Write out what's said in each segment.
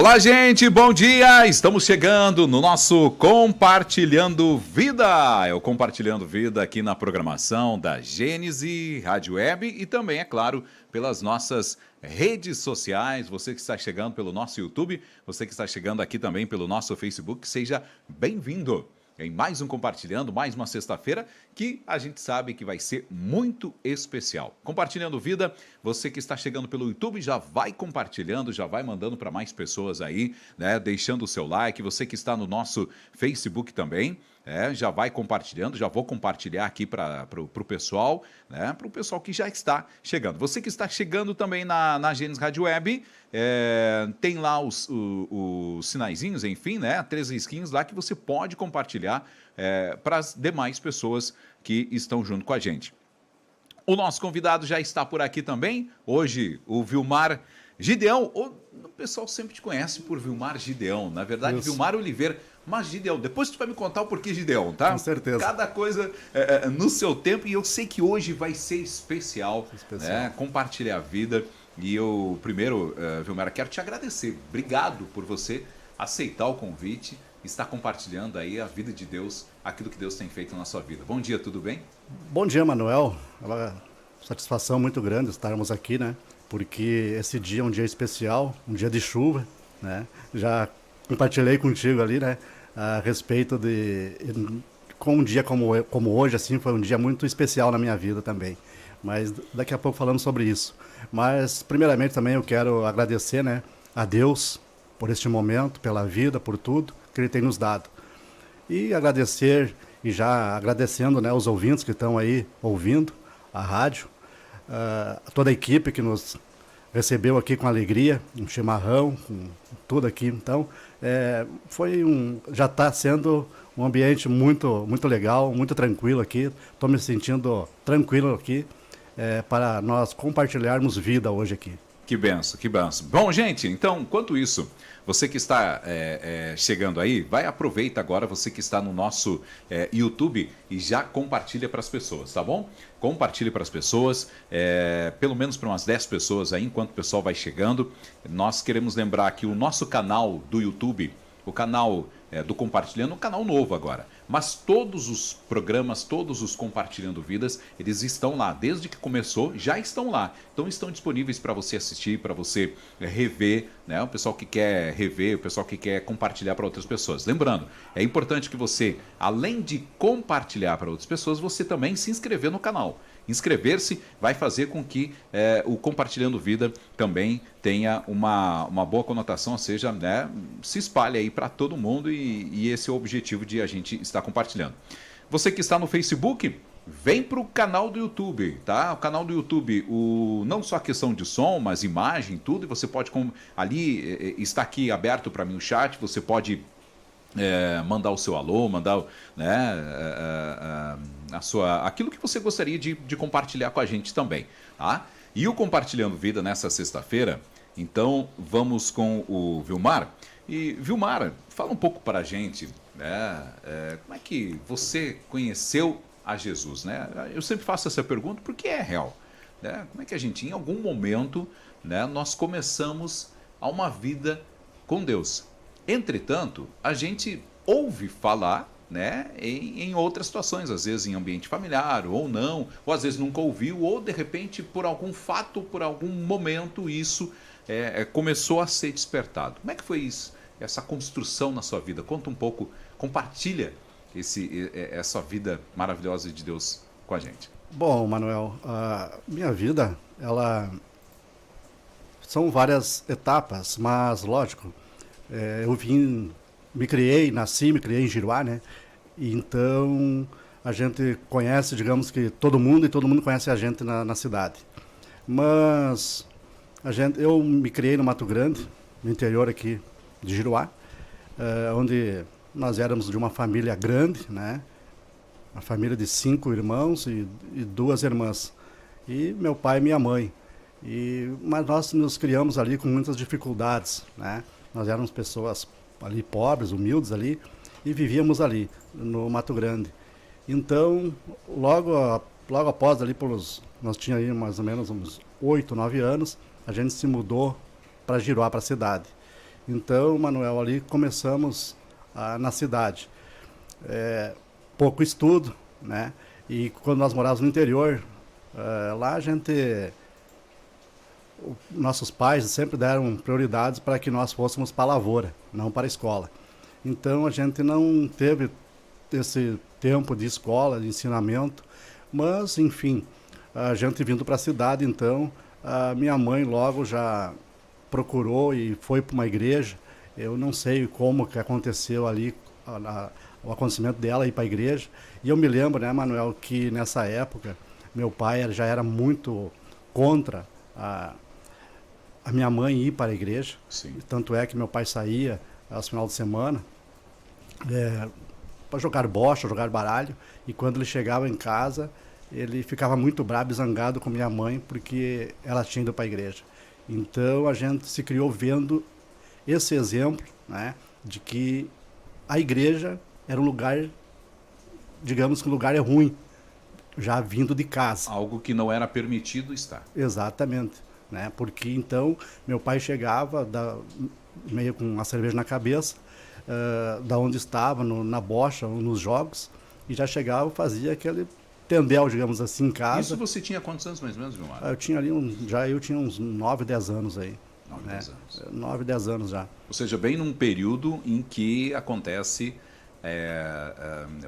Olá, gente, bom dia! Estamos chegando no nosso Compartilhando Vida. É o Compartilhando Vida aqui na programação da Gênese Rádio Web e também, é claro, pelas nossas redes sociais. Você que está chegando pelo nosso YouTube, você que está chegando aqui também pelo nosso Facebook, seja bem-vindo em mais um Compartilhando, mais uma sexta-feira que a gente sabe que vai ser muito especial. Compartilhando Vida, você que está chegando pelo YouTube já vai compartilhando, já vai mandando para mais pessoas aí, né? Deixando o seu like. Você que está no nosso Facebook também, já vai compartilhando, já vou compartilhar aqui para o pessoal, né? Para o pessoal que já está chegando. Você que está chegando também na Gênese Rádio Web, tem lá os sinaizinhos, enfim, né? 13 skins lá que você pode compartilhar para as demais pessoas que estão junto com a gente. O nosso convidado já está por aqui também. Hoje, o Vilmar Gideão. O pessoal sempre te conhece por Vilmar Gideão. Na verdade, isso. Vilmar Oliveira. Mas Gideão, depois tu vai me contar o porquê Gideão, tá? Com certeza. Cada coisa no seu tempo. E eu sei que hoje vai ser especial. Né? Compartilhar a vida. E eu, primeiro, Vilmar, quero te agradecer. Obrigado por você aceitar o convite, estar compartilhando aí a vida de Deus, aquilo que Deus tem feito na sua vida. Bom dia, tudo bem? Bom dia, Manuel. É uma satisfação muito grande estarmos aqui, né? Porque esse dia é um dia especial, um dia de chuva, né? Já compartilhei contigo ali, né? A respeito de... Com um dia como hoje, assim, foi um dia muito especial na minha vida também. Mas daqui a pouco falamos sobre isso. Mas, primeiramente, também eu quero agradecer, né, a Deus por este momento, pela vida, por tudo que Ele tem nos dado. E agradecer, e já agradecendo, né, os ouvintes que estão aí ouvindo a rádio, toda a equipe que nos recebeu aqui com alegria, um chimarrão, com tudo aqui. Então, já está sendo um ambiente muito, muito legal, muito tranquilo aqui. Estou me sentindo tranquilo aqui para nós compartilharmos vida hoje aqui. Que benção, que benção. Bom, gente, então, enquanto isso, você que está chegando aí, aproveita agora, você que está no nosso YouTube e já compartilha para as pessoas, tá bom? Compartilhe para as pessoas, pelo menos para umas 10 pessoas aí, enquanto o pessoal vai chegando. Nós queremos lembrar que o nosso canal do YouTube, o canal do Compartilhando, um canal novo agora. Mas todos os programas, todos os Compartilhando Vidas, eles estão lá. Desde que começou, já estão lá. Então estão disponíveis para você assistir, para você rever, né? O pessoal que quer rever, o pessoal que quer compartilhar para outras pessoas. Lembrando, é importante que você, além de compartilhar para outras pessoas, você também se inscrever no canal. Inscrever-se vai fazer com que o Compartilhando Vida também tenha uma boa conotação, ou seja, né, se espalhe aí para todo mundo e esse é o objetivo de a gente estar compartilhando. Você que está no Facebook, vem para o canal do YouTube, tá? O canal do YouTube, não só a questão de som, mas imagem, tudo, e você pode, ali está aqui aberto para mim o chat, você pode mandar o seu alô, mandar, né, aquilo que você gostaria de compartilhar com a gente também, tá? E o Compartilhando Vida nessa sexta-feira, então vamos com o Vilmar. E Vilmar, fala um pouco para a gente, né, como é que você conheceu a Jesus, né? Eu sempre faço essa pergunta porque é real, né? Como é que a gente, em algum momento, né, nós começamos a uma vida com Deus? Entretanto, a gente ouve falar, né, em outras situações, às vezes em ambiente familiar ou não, ou às vezes nunca ouviu, ou de repente por algum fato, por algum momento isso começou a ser despertado. Como é que foi isso, essa construção na sua vida? Conta um pouco, compartilha essa vida maravilhosa de Deus com a gente. Bom, Manuel, a minha vida, são várias etapas, mas lógico, eu me criei em Giruá, né? Então a gente conhece, digamos que todo mundo, e todo mundo conhece a gente na cidade. Mas eu me criei no Mato Grande, no interior aqui de Giruá, onde nós éramos de uma família grande, né? Uma família de 5 irmãos e 2 irmãs. E meu pai e minha mãe. Mas nós nos criamos ali com muitas dificuldades, né? Nós éramos pessoas ali pobres, humildes ali, e vivíamos ali no Mato Grande. Então, logo após ali, nós tínhamos aí mais ou menos uns 8, 9 anos, a gente se mudou para Giruá, para a cidade. Então, Manuel, ali começamos na cidade. Pouco estudo, né? E quando nós morávamos no interior, lá a gente, nossos pais sempre deram prioridades para que nós fôssemos para a lavoura, não para a escola. Então a gente não teve esse tempo de escola, de ensinamento, mas enfim, a gente vindo para a cidade, então a minha mãe logo já procurou e foi para uma igreja. Eu não sei como que aconteceu ali o acontecimento dela ir para a igreja. E eu me lembro, né, Manuel, que nessa época meu pai já era muito contra a minha mãe ir para a igreja. Sim. Tanto é que meu pai saía aos finais de semana para jogar bocha, jogar baralho. E quando ele chegava em casa, ele ficava muito bravo e zangado com minha mãe porque ela tinha ido para a igreja. Então a gente se criou vendo esse exemplo, né, de que a igreja era um lugar, digamos que um lugar ruim, já vindo de casa. Algo que não era permitido estar. Exatamente, né? Porque então meu pai chegava meio com uma cerveja na cabeça, da onde estava, na bocha, nos jogos, e já chegava, fazia aquele tendel, digamos assim, em casa. Isso você tinha quantos anos mais ou menos, Vilmar? Eu tinha ali eu tinha uns 9, 10 anos aí. 9, né? 10 anos. 9, 10 anos já. Ou seja, bem num período em que acontece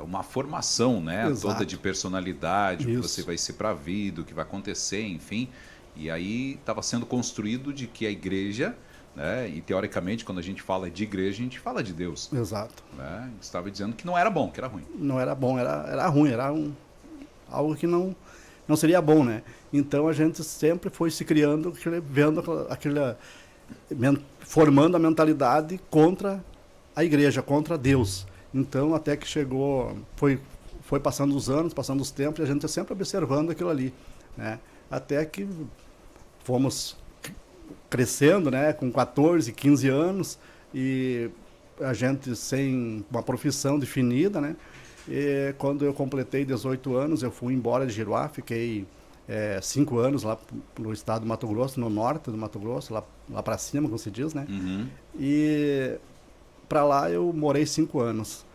uma formação, né? Exato. Toda de personalidade, o que Isso. você vai ser para a vida, o que vai acontecer, enfim. E aí estava sendo construído de que a igreja, né? E teoricamente, quando a gente fala de igreja, a gente fala de Deus. Exato. Né? Estava dizendo que não era bom, que era ruim. Não era bom, era ruim, era algo que não seria bom, né? Então a gente sempre foi se criando, vendo formando a mentalidade contra a igreja, contra Deus. Então até que chegou, foi passando os anos, passando os tempos, e a gente sempre observando aquilo ali, né? Até que fomos crescendo, né? Com 14, 15 anos, e a gente sem uma profissão definida, né? E quando eu completei 18 anos, eu fui embora de Giruá, fiquei 5 anos lá no estado do Mato Grosso, no norte do Mato Grosso, lá para cima, como se diz, né? Uhum. E para lá eu morei 5 anos.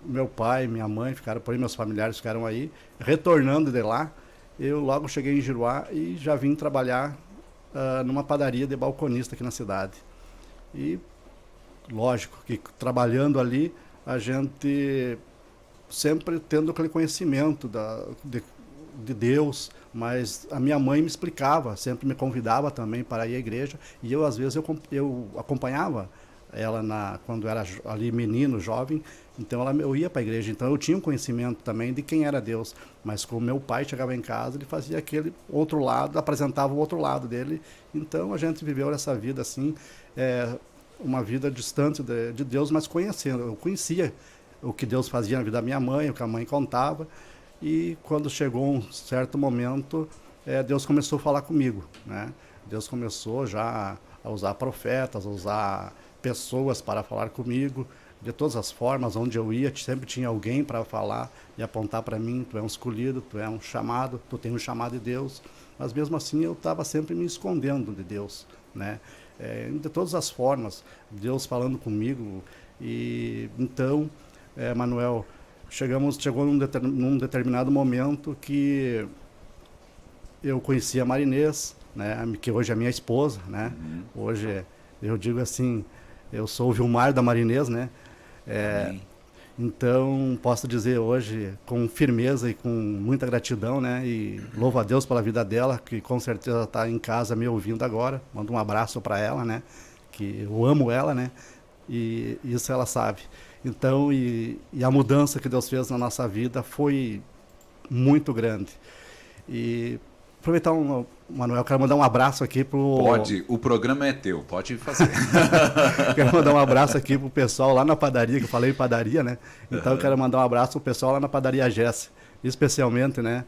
Meu pai, minha mãe ficaram por aí, meus familiares ficaram aí. Retornando de lá, eu logo cheguei em Giruá e já vim trabalhar numa padaria de balconista aqui na cidade. E lógico que trabalhando ali, a gente sempre tendo aquele conhecimento de Deus, mas a minha mãe me explicava, sempre me convidava também para ir à igreja, e eu às vezes eu acompanhava ela quando era ali menino, jovem, então eu ia para a igreja, então eu tinha um conhecimento também de quem era Deus, mas como meu pai chegava em casa, ele fazia aquele outro lado, apresentava o outro lado dele, então a gente viveu essa vida assim, uma vida distante de Deus, mas conhecendo, eu conhecia o que Deus fazia na vida da minha mãe, o que a mãe contava, e quando chegou um certo momento, Deus começou a falar comigo, né? Deus começou já a usar profetas, a usar pessoas para falar comigo, de todas as formas, onde eu ia, sempre tinha alguém para falar e apontar para mim, tu é um escolhido, tu é um chamado, tu tem um chamado de Deus, mas mesmo assim eu estava sempre me escondendo de Deus, né? De todas as formas, Deus falando comigo, e então, Manuel, chegou num determinado momento que eu conheci a Marinês, né, que hoje é minha esposa, né? Uhum. Hoje eu digo assim, eu sou o Vilmar da Marinês, né? Então posso dizer hoje com firmeza e com muita gratidão, né? E louvo a Deus pela vida dela, que com certeza está em casa me ouvindo agora. Mando um abraço para ela, né? Que eu amo ela, né? E isso ela sabe. Então, e a mudança que Deus fez na nossa vida foi muito grande. E aproveitar, Manuel, quero mandar um abraço aqui pro... Pode, o programa é teu, pode fazer. Quero mandar um abraço aqui pro pessoal lá na padaria, que eu falei padaria, né? Então eu quero mandar um abraço pro pessoal lá na padaria Jesse, especialmente, né,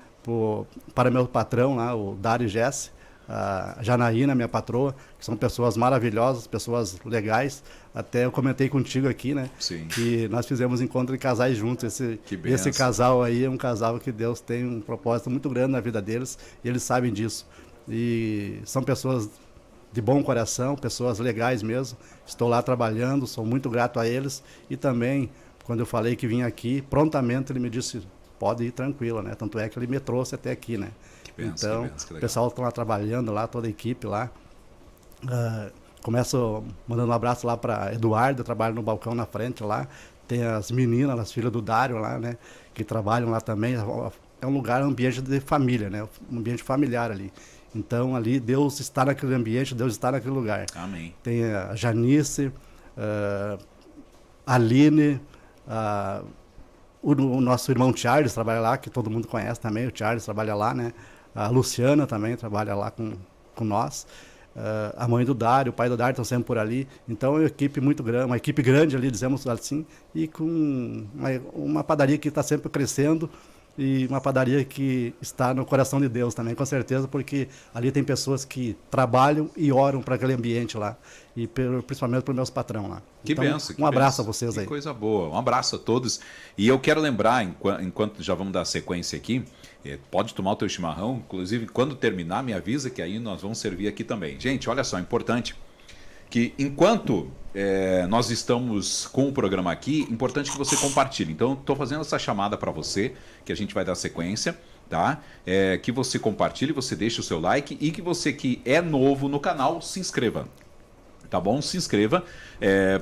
para meu patrão lá, o Dário Jesse, a Janaína, minha patroa, que são pessoas maravilhosas, pessoas legais. Até eu comentei contigo aqui, né? Sim. Que nós fizemos encontro de casais juntos. Que benção. Esse casal aí é um casal que Deus tem um propósito muito grande na vida deles, e eles sabem disso. E são pessoas de bom coração, pessoas legais mesmo. Estou lá trabalhando, sou muito grato a eles. E também, quando eu falei que vim aqui, prontamente ele me disse, pode ir tranquilo, né? Tanto é que ele me trouxe até aqui, né? Então, o pessoal está lá trabalhando lá, toda a equipe lá. Começo mandando um abraço lá para Eduardo, trabalha no balcão na frente lá. Tem as meninas, as filhas do Dário lá, né? Que trabalham lá também. É um lugar, um ambiente de família, né? Um ambiente familiar ali. Então ali Deus está naquele ambiente, Deus está naquele lugar. Amém. Tem a Janice, a Aline, o nosso irmão Charles trabalha lá, que todo mundo conhece também, o Charles trabalha lá, né? A Luciana também trabalha lá com nós. A mãe do Dário, o pai do Dário estão sempre por ali. Então é uma equipe muito grande, uma equipe grande ali, dizemos assim, e com uma padaria que está sempre crescendo e uma padaria que está no coração de Deus também, com certeza, porque ali tem pessoas que trabalham e oram para aquele ambiente lá, e principalmente para os meus patrão lá. Que então, benção. Um abraço a vocês aí. Que coisa boa. Um abraço a todos. E eu quero lembrar, enquanto já vamos dar sequência aqui, pode tomar o teu chimarrão, inclusive quando terminar me avisa que aí nós vamos servir aqui também. Gente, olha só, é importante que enquanto nós estamos com o programa aqui, importante que você compartilhe. Então, estou fazendo essa chamada para você, que a gente vai dar sequência, tá? Que você compartilhe, você deixe o seu like e que você que é novo no canal, se inscreva. Tá bom? Se inscreva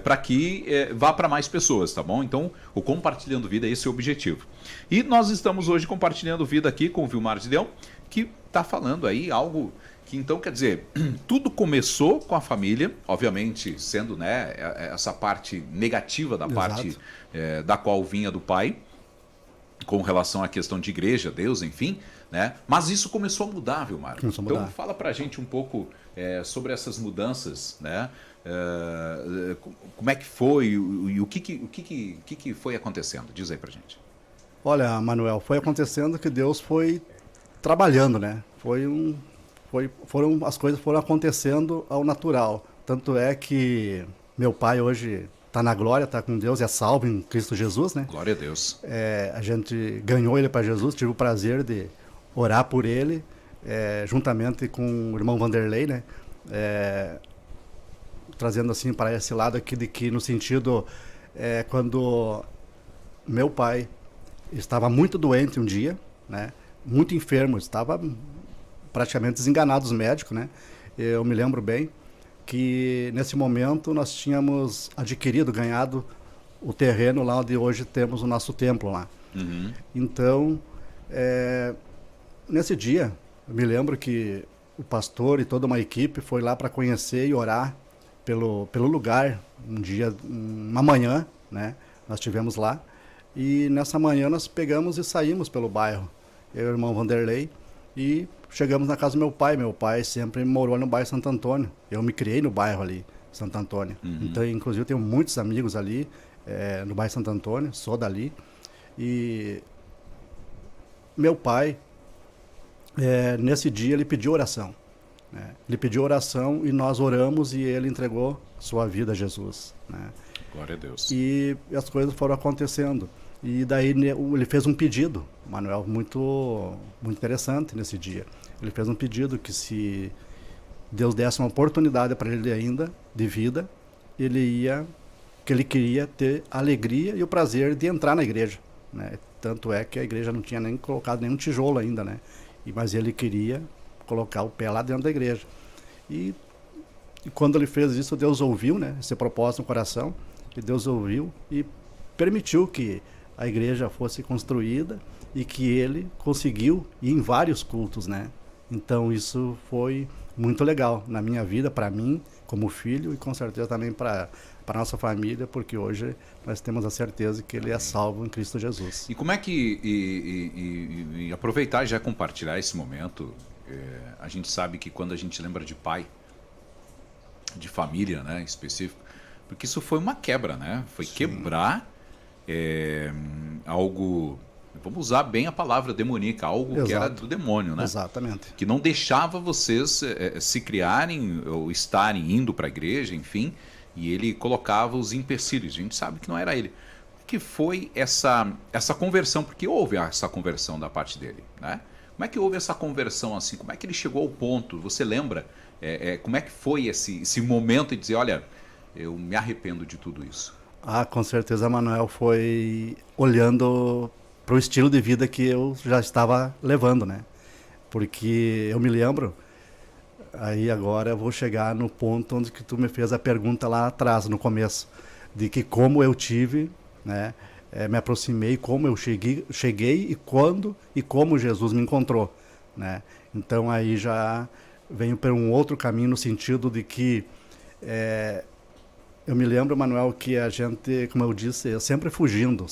para que vá para mais pessoas, tá bom? Então, o Compartilhando Vida, esse é o objetivo. E nós estamos hoje compartilhando vida aqui com o Vilmar Gideão, que está falando aí algo que, então, quer dizer, tudo começou com a família, obviamente sendo, né, essa parte negativa da parte da qual vinha do pai, com relação à questão de igreja, Deus, enfim, né? Mas isso começou a mudar, Vilmar. Então, fala pra gente um pouco sobre essas mudanças, né? Como é que foi e o que foi acontecendo? Diz aí pra gente. Olha, Manuel, foi acontecendo que Deus foi trabalhando, né? As coisas foram acontecendo ao natural. Tanto é que meu pai hoje está na glória, está com Deus, é salvo em Cristo Jesus, né? Glória a Deus. A gente ganhou ele para Jesus, tive o prazer de orar por ele, juntamente com o irmão Vanderlei, né? Trazendo assim para esse lado aqui de que no sentido quando meu pai estava muito doente um dia, né? Muito enfermo, estava praticamente desenganado dos médicos, né? Eu me lembro bem que nesse momento nós tínhamos ganhado o terreno lá onde hoje temos o nosso templo lá. Uhum. Então, nesse dia, eu me lembro que o pastor e toda uma equipe foi lá para conhecer e orar pelo lugar, uma manhã, né? Nós estivemos lá e nessa manhã nós pegamos e saímos pelo bairro, eu e o irmão Vanderlei, e chegamos na casa do meu pai. Meu pai sempre morou no bairro Santo Antônio. Eu me criei no bairro ali, Santo Antônio. Uhum. Então, inclusive, eu tenho muitos amigos ali no bairro Santo Antônio, sou dali. E meu pai, nesse dia, ele pediu oração. Né? Ele pediu oração e nós oramos e ele entregou sua vida a Jesus. Né? Glória a Deus. E as coisas foram acontecendo. E daí ele fez um pedido, Manuel, muito, muito interessante nesse dia. Ele fez um pedido que se Deus desse uma oportunidade para ele ainda, de vida, que ele queria ter a alegria e o prazer de entrar na igreja. Né? Tanto é que a igreja não tinha nem colocado nenhum tijolo ainda, né? Mas ele queria colocar o pé lá dentro da igreja. E quando ele fez isso, Deus ouviu, né? Esse propósito no coração, e Deus ouviu e permitiu que a igreja fosse construída e que ele conseguiu ir em vários cultos, né? Então isso foi muito legal na minha vida, para mim, como filho, e com certeza também para nossa família, porque hoje nós temos a certeza que ele é salvo em Cristo Jesus. E como é que, e aproveitar e já compartilhar esse momento, a gente sabe que quando a gente lembra de pai, de família, né, específico, porque isso foi uma quebra, né? Foi Sim. Quebrar algo, vamos usar bem a palavra demoníaca, algo Exato. Que era do demônio, né? Exatamente. Que não deixava vocês se criarem ou estarem indo para a igreja, enfim, e ele colocava os empecilhos. A gente sabe que não era ele. O que foi essa conversão? Porque houve essa conversão da parte dele, né? Como é que houve essa conversão assim? Como é que ele chegou ao ponto? Você lembra Como é que foi esse momento de dizer, olha, eu me arrependo de tudo isso? Ah, com certeza, Manuel, foi olhando para o estilo de vida que eu já estava levando, né? Porque eu me lembro, aí agora eu vou chegar no ponto onde que tu me fez a pergunta lá atrás, no começo, de que como eu tive, né? Me aproximei, como eu cheguei e quando e como Jesus me encontrou, né? Então aí já venho para um outro caminho no sentido de que eu me lembro, Manuel, que a gente, como eu disse, eu sempre fugindo,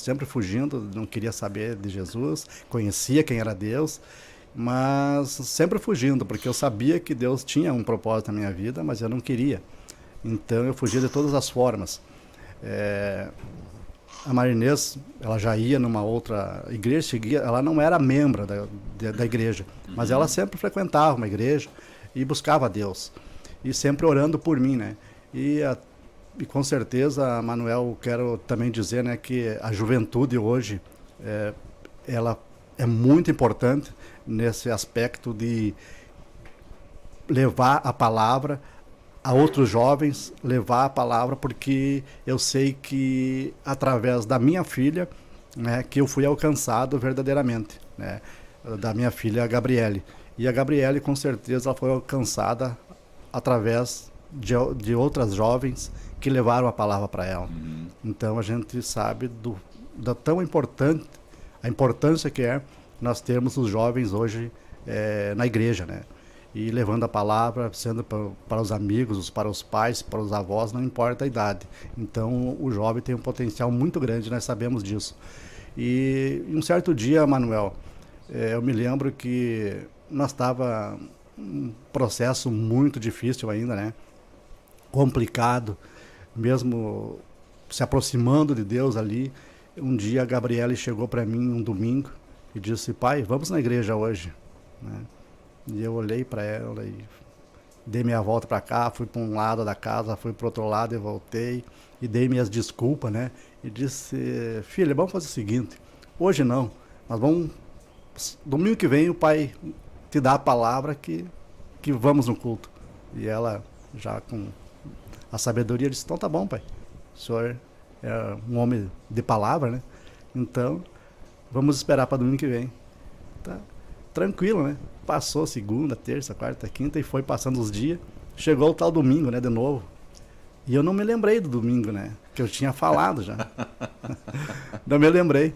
não queria saber de Jesus, conhecia quem era Deus, mas sempre fugindo, porque eu sabia que Deus tinha um propósito na minha vida, mas eu não queria. Então eu fugia de todas as formas. A Marinês, ela já ia numa outra igreja, ela não era membro da igreja, mas ela sempre frequentava uma igreja e buscava a Deus, e sempre orando por mim, né? E com certeza, Manuel, quero também dizer, né, que a juventude hoje, ela é muito importante nesse aspecto de levar a palavra a outros jovens, levar a palavra, porque eu sei que através da minha filha, né, que eu fui alcançado verdadeiramente, né, da minha filha Gabriele. E a Gabriele, com certeza, ela foi alcançada através de outras jovens que levaram a palavra para ela. Então a gente sabe da tão importante, a importância que é nós termos os jovens hoje na igreja, né? E levando a palavra, sendo para os amigos, para os pais, para os avós, não importa a idade. Então o jovem tem um potencial muito grande, nós sabemos disso. E um certo dia, Manuel, eu me lembro que nós estava um processo muito difícil ainda, né? Complicado, mesmo se aproximando de Deus ali. Um dia a Gabriele chegou para mim um domingo e disse: pai, vamos na igreja hoje, né? E eu olhei para ela e dei minha volta para cá, fui para um lado da casa, fui para outro lado e voltei e dei minhas desculpas, né? E disse: filha, vamos fazer o seguinte, hoje não, mas vamos, domingo que vem o pai te dá a palavra que vamos no culto. E ela, já com a sabedoria, disse: então tá bom, pai, o senhor é um homem de palavra, né? Então vamos esperar para domingo que vem. Tá tranquilo, né? Passou segunda, terça, quarta, quinta e foi passando os dias. Chegou o tal domingo, né, de novo. E eu não me lembrei do domingo, né, que eu tinha falado já. Não me lembrei.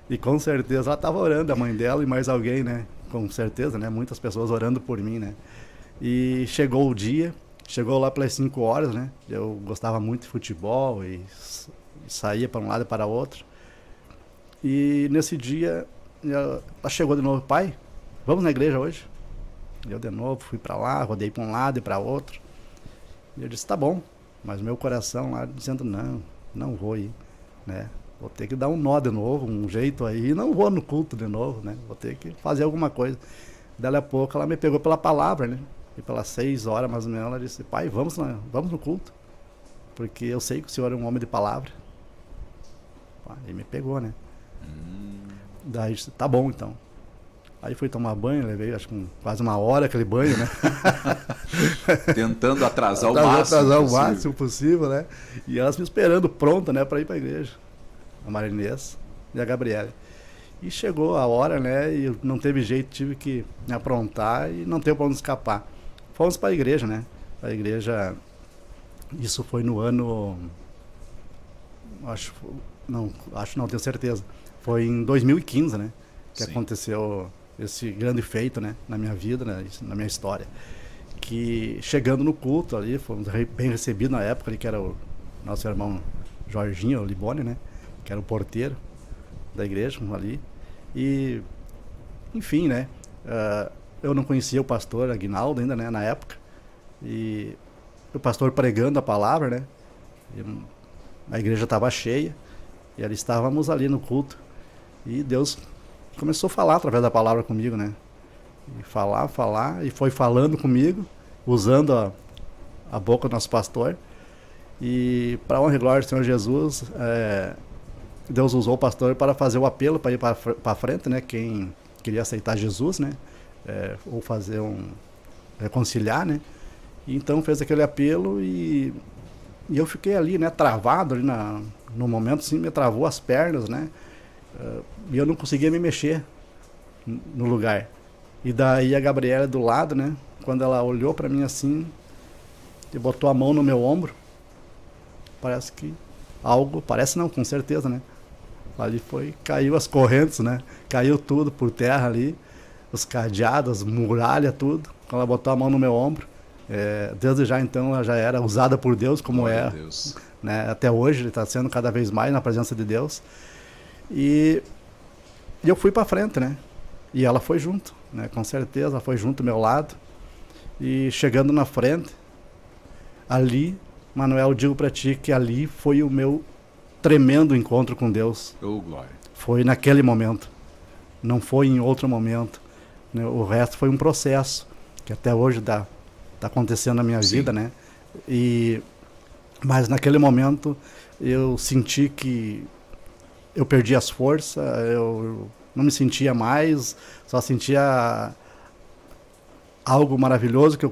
E com certeza ela estava orando, a mãe dela e mais alguém, né? Com certeza, né? Muitas pessoas orando por mim, né? E chegou o dia, chegou lá pelas 5 horas, né? Eu gostava muito de futebol e saía para um lado e para outro. E nesse dia, ela chegou de novo: pai, vamos na igreja hoje? E eu de novo fui para lá, rodei para um lado e para outro. E eu disse: tá bom, mas meu coração lá dizendo: não vou ir, né? Vou ter que dar um nó de novo, um jeito aí, não vou no culto de novo, né? Vou ter que fazer alguma coisa. Daí a pouco ela me pegou pela palavra, né? E pelas 6 horas mais ou menos ela disse: pai, vamos no culto, porque eu sei que o senhor é um homem de palavra. Aí me pegou, né? Daí disse: tá bom então. Aí fui tomar banho, levei acho que quase uma hora aquele banho, né? Tentando atrasar o máximo possível, né? E elas me esperando pronta, né, para ir para a igreja. A Marinês e a Gabriele. E chegou a hora, né, e não teve jeito, tive que me aprontar e não teve para onde escapar. Fomos para a igreja, né? A igreja, isso foi no ano, acho não, tenho certeza. Foi em 2015, né, que Sim. aconteceu esse grande feito, né, na minha vida, né, na minha história. Que chegando no culto ali, fomos bem recebidos na época, ali, que era o nosso irmão Jorginho, o Libone, né, que era o porteiro da igreja ali. E, enfim, né, eu não conhecia o pastor Aguinaldo ainda, né, na época. E o pastor pregando a palavra, né, e a igreja estava cheia e ali estávamos ali no culto. E Deus começou a falar através da palavra comigo, né? E falar, e foi falando comigo, usando a boca do nosso pastor. E para honra e glória do Senhor Jesus, Deus usou o pastor para fazer o apelo para ir para frente, né? Quem queria aceitar Jesus, né? Ou fazer reconciliar, né? Então fez aquele apelo e eu fiquei ali, né, travado ali no momento, assim, me travou as pernas, né? E eu não conseguia me mexer no lugar. E daí a Gabriela do lado, né, quando ela olhou para mim assim e botou a mão no meu ombro, parece que parece não, com certeza, né? Ali caiu as correntes, né? Caiu tudo por terra ali, os cadeados, muralha, tudo. Quando ela botou a mão no meu ombro, desde já então ela já era usada por Deus como Glória a Deus. né? Até hoje ele está sendo cada vez mais na presença de Deus. E eu fui para frente, né? E ela foi junto, né? Com certeza, ela foi junto do meu lado. E chegando na frente, ali, Manuel, eu digo para ti que ali foi o meu tremendo encontro com Deus. Oh, glória. Foi naquele momento, não foi em outro momento, né? O resto foi um processo que até hoje tá acontecendo na minha Sim. vida, né? Mas naquele momento eu senti que eu perdi as forças, eu não me sentia mais, só sentia algo maravilhoso que eu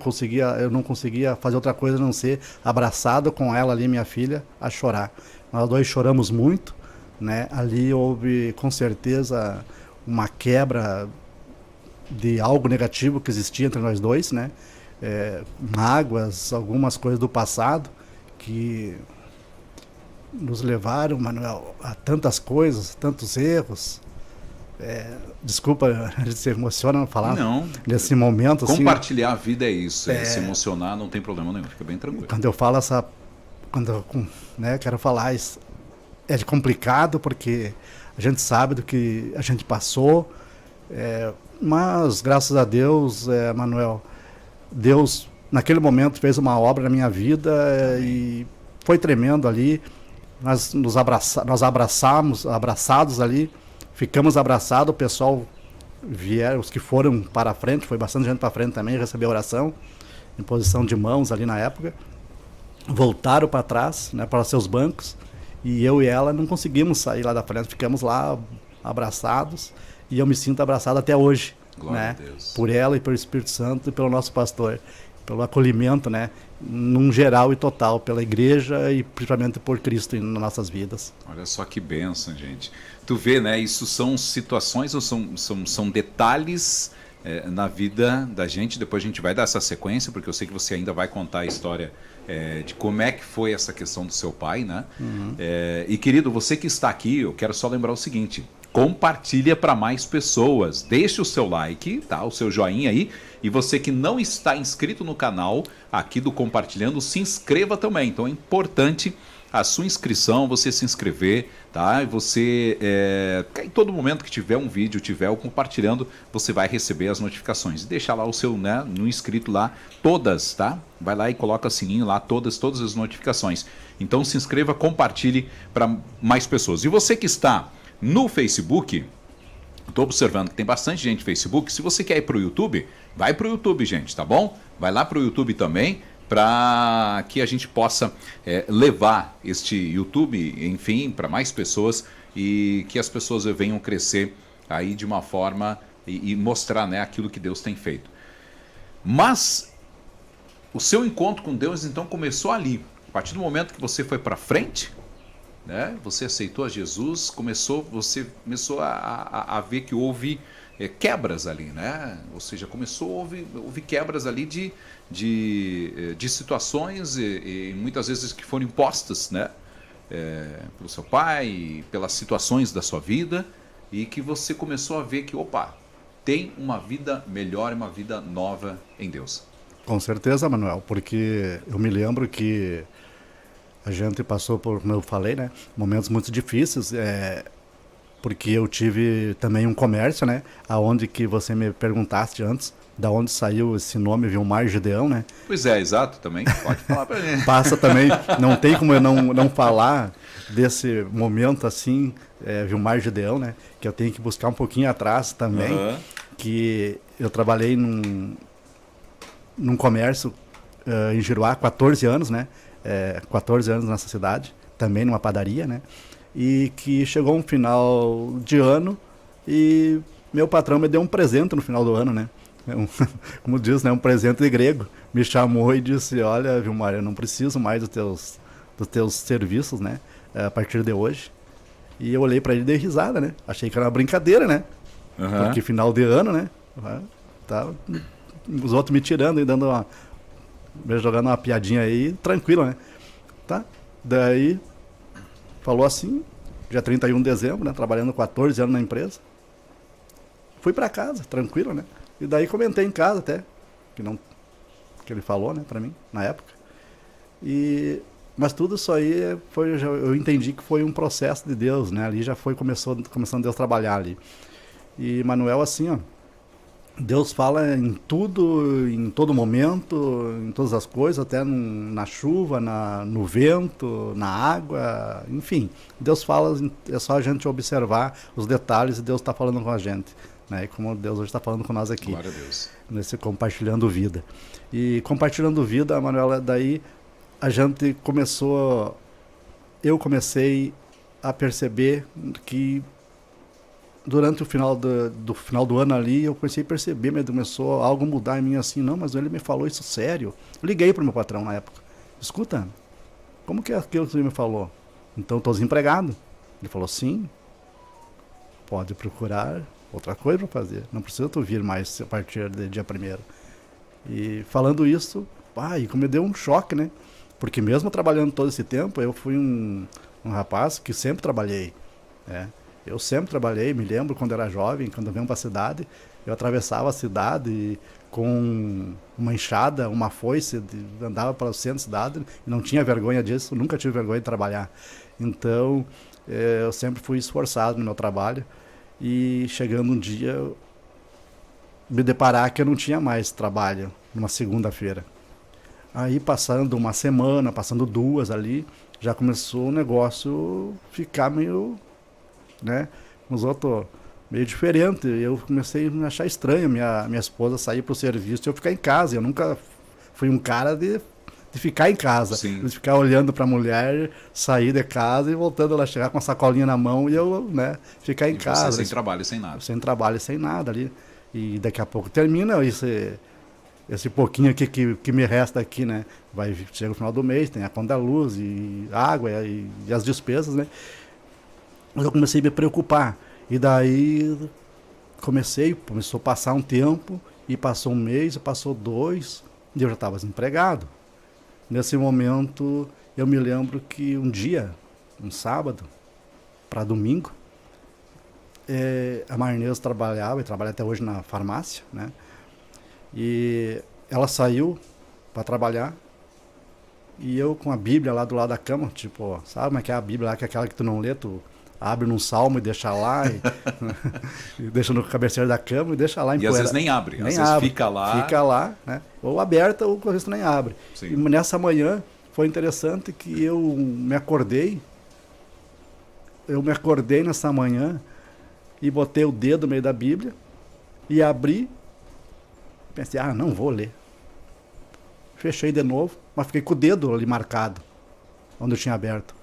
não conseguia fazer outra coisa a não ser abraçado com ela ali, minha filha, a chorar. Nós dois choramos muito, né? Ali houve com certeza uma quebra de algo negativo que existia entre nós dois, né? Mágoas, algumas coisas do passado que nos levaram, Manuel, a tantas coisas, tantos erros. Desculpa, a gente se emociona no falar Não. nesse momento. Compartilhar a vida é isso. Se emocionar não tem problema nenhum, fica bem tranquilo. Quando eu falo quando eu, né, quero falar isso, é complicado porque a gente sabe do que a gente passou, mas graças a Deus, Manuel, Deus naquele momento fez uma obra na minha vida e foi tremendo ali. Nós nós abraçados ali, ficamos abraçados, o pessoal vieram, os que foram para a frente, foi bastante gente para frente também, recebeu oração, em posição de mãos ali na época, voltaram para trás, né, para seus bancos, e eu e ela não conseguimos sair lá da frente, ficamos lá abraçados, e eu me sinto abraçado até hoje, Glória né, a Deus. por ela e pelo Espírito Santo e pelo nosso pastor, pelo acolhimento, né, num geral e total, pela igreja e principalmente por Cristo nas nossas vidas. Olha só que bênção, gente. Tu vê, né? Isso são situações ou são detalhes na vida da gente. Depois a gente vai dar essa sequência, porque eu sei que você ainda vai contar a história de como é que foi essa questão do seu pai, né? Uhum. E querido, você que está aqui, eu quero só lembrar o seguinte: compartilha para mais pessoas, deixe o seu like, tá? O seu joinha aí, e você que não está inscrito no canal aqui do Compartilhando, se inscreva também. Então é importante a sua inscrição, você se inscrever, tá? E você, em todo momento que tiver um vídeo, tiver o Compartilhando, você vai receber as notificações. E deixa lá o seu, né, no inscrito lá, todas, tá? Vai lá e coloca sininho lá, todas as notificações. Então se inscreva, compartilhe para mais pessoas. E você que está no Facebook, estou observando que tem bastante gente no Facebook. Se você quer ir para o YouTube, vai para o YouTube, gente, tá bom? Vai lá para o YouTube também, para que a gente possa levar este YouTube, enfim, para mais pessoas e que as pessoas venham crescer aí de uma forma e mostrar, né, aquilo que Deus tem feito. Mas o seu encontro com Deus então começou ali. A partir do momento que você foi para frente, né, você aceitou a Jesus, você começou a ver que houve quebras ali, né? Ou seja, houve quebras ali de situações e muitas vezes que foram impostas, né? Pelo seu pai, pelas situações da sua vida, e que você começou a ver que, opa, tem uma vida melhor, uma vida nova em Deus. Com certeza, Manuel, porque eu me lembro que a gente passou por, como eu falei, né, momentos muito difíceis, porque eu tive também um comércio, né, aonde que você me perguntaste antes, da onde saiu esse nome, Vilmar Gideão, né? Pois é, exato, também, pode falar pra mim. Passa também, não tem como eu não falar desse momento assim, Vilmar Gideão, né, que eu tenho que buscar um pouquinho atrás também, que eu trabalhei num comércio em Giruá, 14 anos, né? 14 anos nessa cidade, também numa padaria, né? E que chegou um final de ano e meu patrão me deu um presente no final do ano, né? Como diz, né, um presente grego. Me chamou e disse, olha, Vilmar, eu não preciso mais dos teus serviços, né, a partir de hoje. E eu olhei para ele e dei risada, né? Achei que era uma brincadeira, né? Aham. Porque final de ano, né? Tá, os outros me tirando e dando me jogando uma piadinha aí, tranquilo, né? Tá? Daí, falou assim, dia 31 de dezembro, né? Trabalhando 14 anos na empresa. Fui pra casa, tranquilo, né? E daí comentei em casa até, que ele falou, né, pra mim, na época. Mas tudo isso aí eu entendi que foi um processo de Deus, né? Ali já foi começando Deus a trabalhar ali. E Manuel, assim, ó, Deus fala em tudo, em todo momento, em todas as coisas, até na chuva, no vento, na água, enfim. Deus fala, é só a gente observar os detalhes e Deus está falando com a gente, né? E como Deus hoje está falando com nós aqui. Glória a Deus. Nesse Compartilhando Vida. E compartilhando vida, Manuela, daí a gente eu comecei a perceber que durante o final do ano ali, eu comecei a perceber, mas começou algo a mudar em mim assim, não, mas ele me falou isso sério. Eu liguei pro meu patrão na época. Escuta, como que é aquilo que você me falou? Então, estou desempregado. Ele falou, sim, pode procurar outra coisa para fazer. Não precisa tu vir mais a partir do dia 1º. E falando isso, e como me deu um choque, né? Porque mesmo trabalhando todo esse tempo, eu fui um rapaz que sempre trabalhei, né? Eu sempre trabalhei, me lembro quando era jovem, quando eu venho para a cidade, eu atravessava a cidade com uma enxada, uma foice, andava para o centro da cidade e não tinha vergonha disso, nunca tive vergonha de trabalhar. Então, eu sempre fui esforçado no meu trabalho e chegando um dia, me deparar que eu não tinha mais trabalho numa segunda-feira. Aí passando uma semana, passando 2 ali, já começou o negócio ficar meio, né, os outros meio diferente. Eu comecei a me achar estranho, minha esposa sair pro serviço e eu ficar em casa. Eu nunca fui um cara de ficar em casa, Sim. de ficar olhando para a mulher sair de casa e voltando ela chegar com a sacolinha na mão e eu, né, ficar em casa. Você sem trabalho, sem nada. Sem trabalho, sem nada ali. E daqui a pouco termina esse pouquinho aqui que me resta aqui, né? Chega o final do mês, tem a conta da luz e água e as despesas, né? Mas eu comecei a me preocupar. E daí começou a passar um tempo, e passou 1 mês, passou 2, e eu já estava desempregado. Nesse momento, eu me lembro que um dia, um sábado, para domingo, a Marnesa trabalhava, e trabalha até hoje na farmácia, né? E ela saiu para trabalhar, e eu com a Bíblia lá do lado da cama, tipo, sabe como é que é a Bíblia lá, que é aquela que tu não lê, tu abre num salmo e deixa lá, e deixa no cabeceiro da cama e deixa lá. E às vezes nem abre, às vezes fica lá. Fica lá, né? Ou aberta, ou às vezes tu nem abre. Sim. E nessa manhã foi interessante que eu me acordei nessa manhã e botei o dedo no meio da Bíblia e abri, pensei, não vou ler. Fechei de novo, mas fiquei com o dedo ali marcado, onde eu tinha aberto.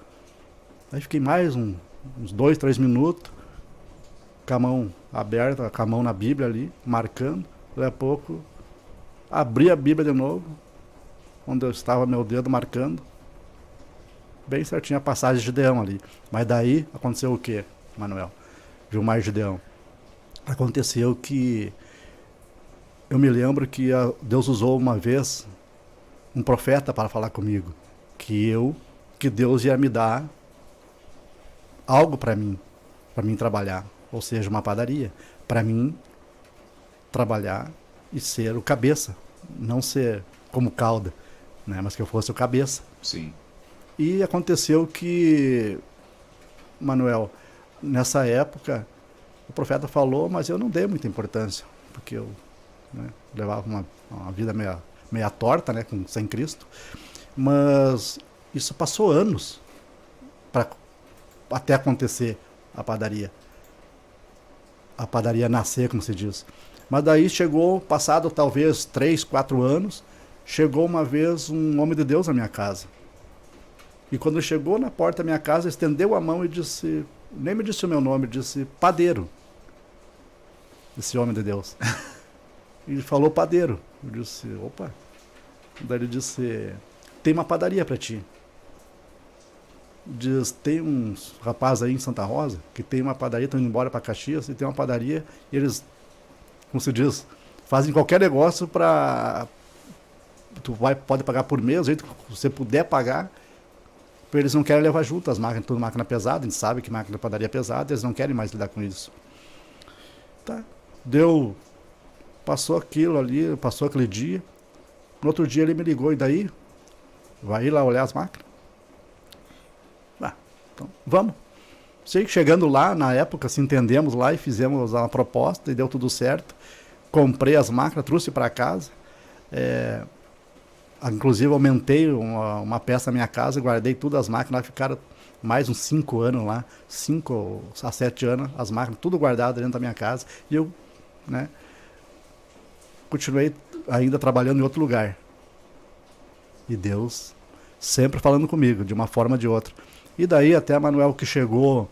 Aí fiquei mais uns 2, 3 minutos, com a mão aberta, com a mão na Bíblia ali, marcando. Daí a pouco, abri a Bíblia de novo, onde eu estava meu dedo marcando. Bem certinho a passagem de Gideão ali. Mas daí aconteceu o quê, Manuel? Vilmar e Gideão. Aconteceu que eu me lembro que Deus usou uma vez um profeta para falar comigo, que Deus ia me dar algo para mim trabalhar, ou seja, uma padaria, para mim trabalhar e ser o cabeça, não ser como cauda, né, mas que eu fosse o cabeça. Sim. E aconteceu que, Manuel, nessa época, o profeta falou, mas eu não dei muita importância, porque eu, né, levava uma vida meia torta, né, sem Cristo. Mas isso passou anos até acontecer a padaria nascer, como se diz. Mas daí chegou, passado talvez 3, 4 anos, chegou uma vez um homem de Deus na minha casa. E quando chegou na porta da minha casa, estendeu a mão e disse, nem me disse o meu nome, disse padeiro. Esse homem de Deus. e falou padeiro. Eu disse, opa. Daí ele disse, tem uma padaria para ti. Diz, tem uns rapazes aí em Santa Rosa que tem uma padaria, estão indo embora para Caxias e tem uma padaria e eles, como se diz, fazem qualquer negócio para pode pagar por mês, o jeito que você puder pagar. Eles não querem levar junto as máquinas, tudo máquina pesada, a gente sabe que máquina de padaria é pesada, eles não querem mais lidar com isso. Tá, passou aquilo ali, passou aquele dia. No outro dia ele me ligou, e daí? Vai ir lá olhar as máquinas? Então, vamos. Sei que chegando lá, na época, se entendemos lá e fizemos uma proposta e deu tudo certo. Comprei as máquinas, trouxe para casa. Inclusive, aumentei uma peça na minha casa, guardei todas as máquinas, ficaram mais uns 5 anos lá, 5 a 7 anos, as máquinas, tudo guardado dentro da minha casa. E eu, né, continuei ainda trabalhando em outro lugar. E Deus sempre falando comigo, de uma forma ou de outra. E daí até, Manuel, que chegou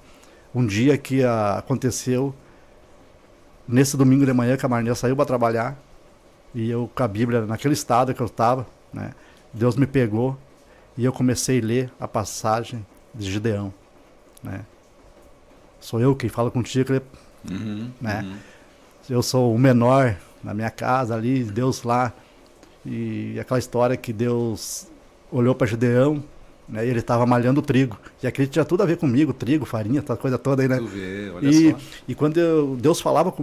um dia que aconteceu, nesse domingo de manhã que a Marnê saiu para trabalhar, e eu com a Bíblia, naquele estado que eu estava, né, Deus me pegou e eu comecei a ler a passagem de Gideão. Né? Sou eu quem fala contigo, né? Eu sou o menor na minha casa ali, Deus lá, e aquela história que Deus olhou para Gideão, né, e ele estava malhando trigo, e aquilo tinha tudo a ver comigo, trigo, farinha, aquela coisa toda aí, né? Olha só. E quando Deus falava,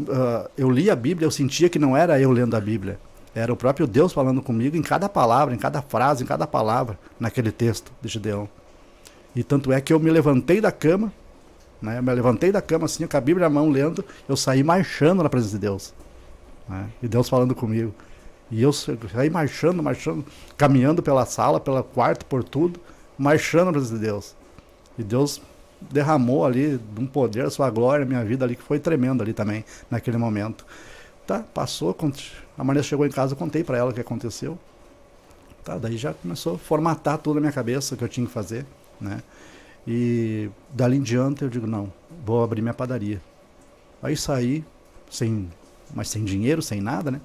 eu lia a Bíblia, eu sentia que não era eu lendo a Bíblia, era o próprio Deus falando comigo em cada palavra, em cada frase, em cada palavra, naquele texto de Gideão. E tanto é que eu me levantei da cama, né, assim, com a Bíblia na mão, lendo, eu saí marchando na presença de Deus, né, e Deus falando comigo. E eu saí marchando, caminhando pela sala, pelo quarto, por tudo, marchando na presença de Deus. E Deus derramou ali de um poder, a sua glória, a minha vida ali, que foi tremendo ali também, naquele momento. Tá, passou, a Maria chegou em casa, eu contei para ela o que aconteceu. Tá, daí já começou a formatar tudo na minha cabeça o que eu tinha que fazer, né? E dali em diante eu digo, não, vou abrir minha padaria. Aí saí, mas sem dinheiro, sem nada, né?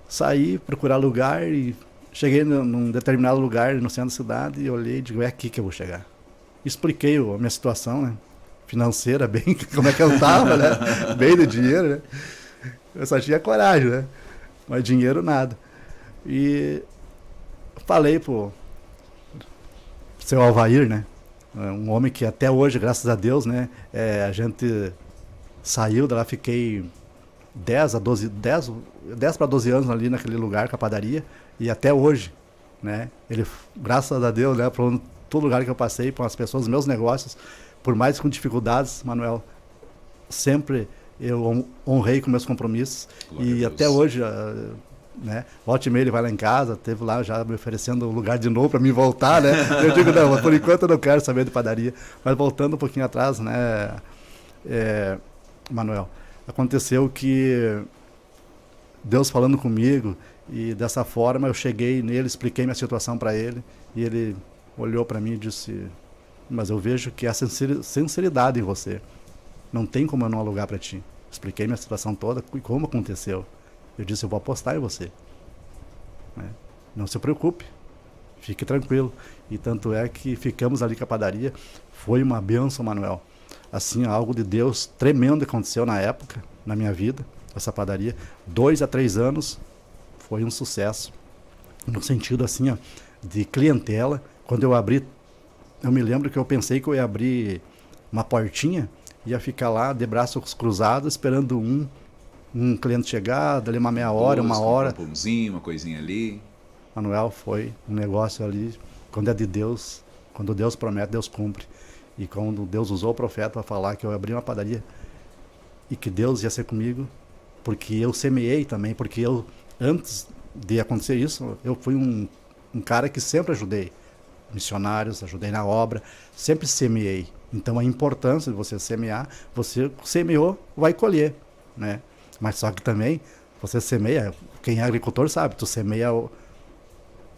Saí, procurar lugar e cheguei num determinado lugar no centro da cidade e olhei e digo, é aqui que eu vou chegar. Expliquei a minha situação, né, financeira, bem, como é que eu estava, né, bem de dinheiro, né. Eu só tinha coragem, né, mas dinheiro nada. E falei pro seu Alvair, né, um homem que até hoje, graças a Deus, né, a gente saiu de lá, fiquei 10 para 12 anos ali naquele lugar com a padaria, e até hoje, né, ele, graças a Deus, né, por todo lugar que eu passei, para as pessoas, meus negócios, por mais com dificuldades, Manuel, sempre eu honrei com meus compromissos. Glória e até hoje, né, volta e meia ele vai lá em casa, teve lá já me oferecendo um lugar de novo para mim voltar, né, eu digo, não, por enquanto eu não quero saber de padaria. Mas voltando um pouquinho atrás, né, Manuel, aconteceu que Deus falando comigo, e dessa forma eu cheguei nele, expliquei minha situação para ele, e ele olhou para mim e disse, mas eu vejo que há sinceridade em você, não tem como eu não alugar para ti. Expliquei minha situação toda e como aconteceu. Eu disse, eu vou apostar em você, né? Não se preocupe, fique tranquilo. E tanto é que ficamos ali com a padaria. Foi uma bênção, Manuel, assim, algo de Deus tremendo aconteceu na época, na minha vida, essa padaria. 2 a 3 anos foi um sucesso, no sentido assim, ó, de clientela. Quando eu abri, eu me lembro que eu pensei que eu ia abrir uma portinha, ia ficar lá de braços cruzados, esperando um cliente chegar, dali uma meia hora, uma hora. Um pãozinho, uma coisinha ali. Manuel, foi um negócio ali, quando é de Deus, quando Deus promete, Deus cumpre. E quando Deus usou o profeta para falar que eu abri uma padaria e que Deus ia ser comigo, porque eu semeei também, porque eu, antes de acontecer isso, eu fui um cara que sempre ajudei missionários, ajudei na obra, sempre semeei. Então a importância de você semear, você semeou, vai colher, né? Mas só que também, você semeia, quem é agricultor sabe, tu semeia,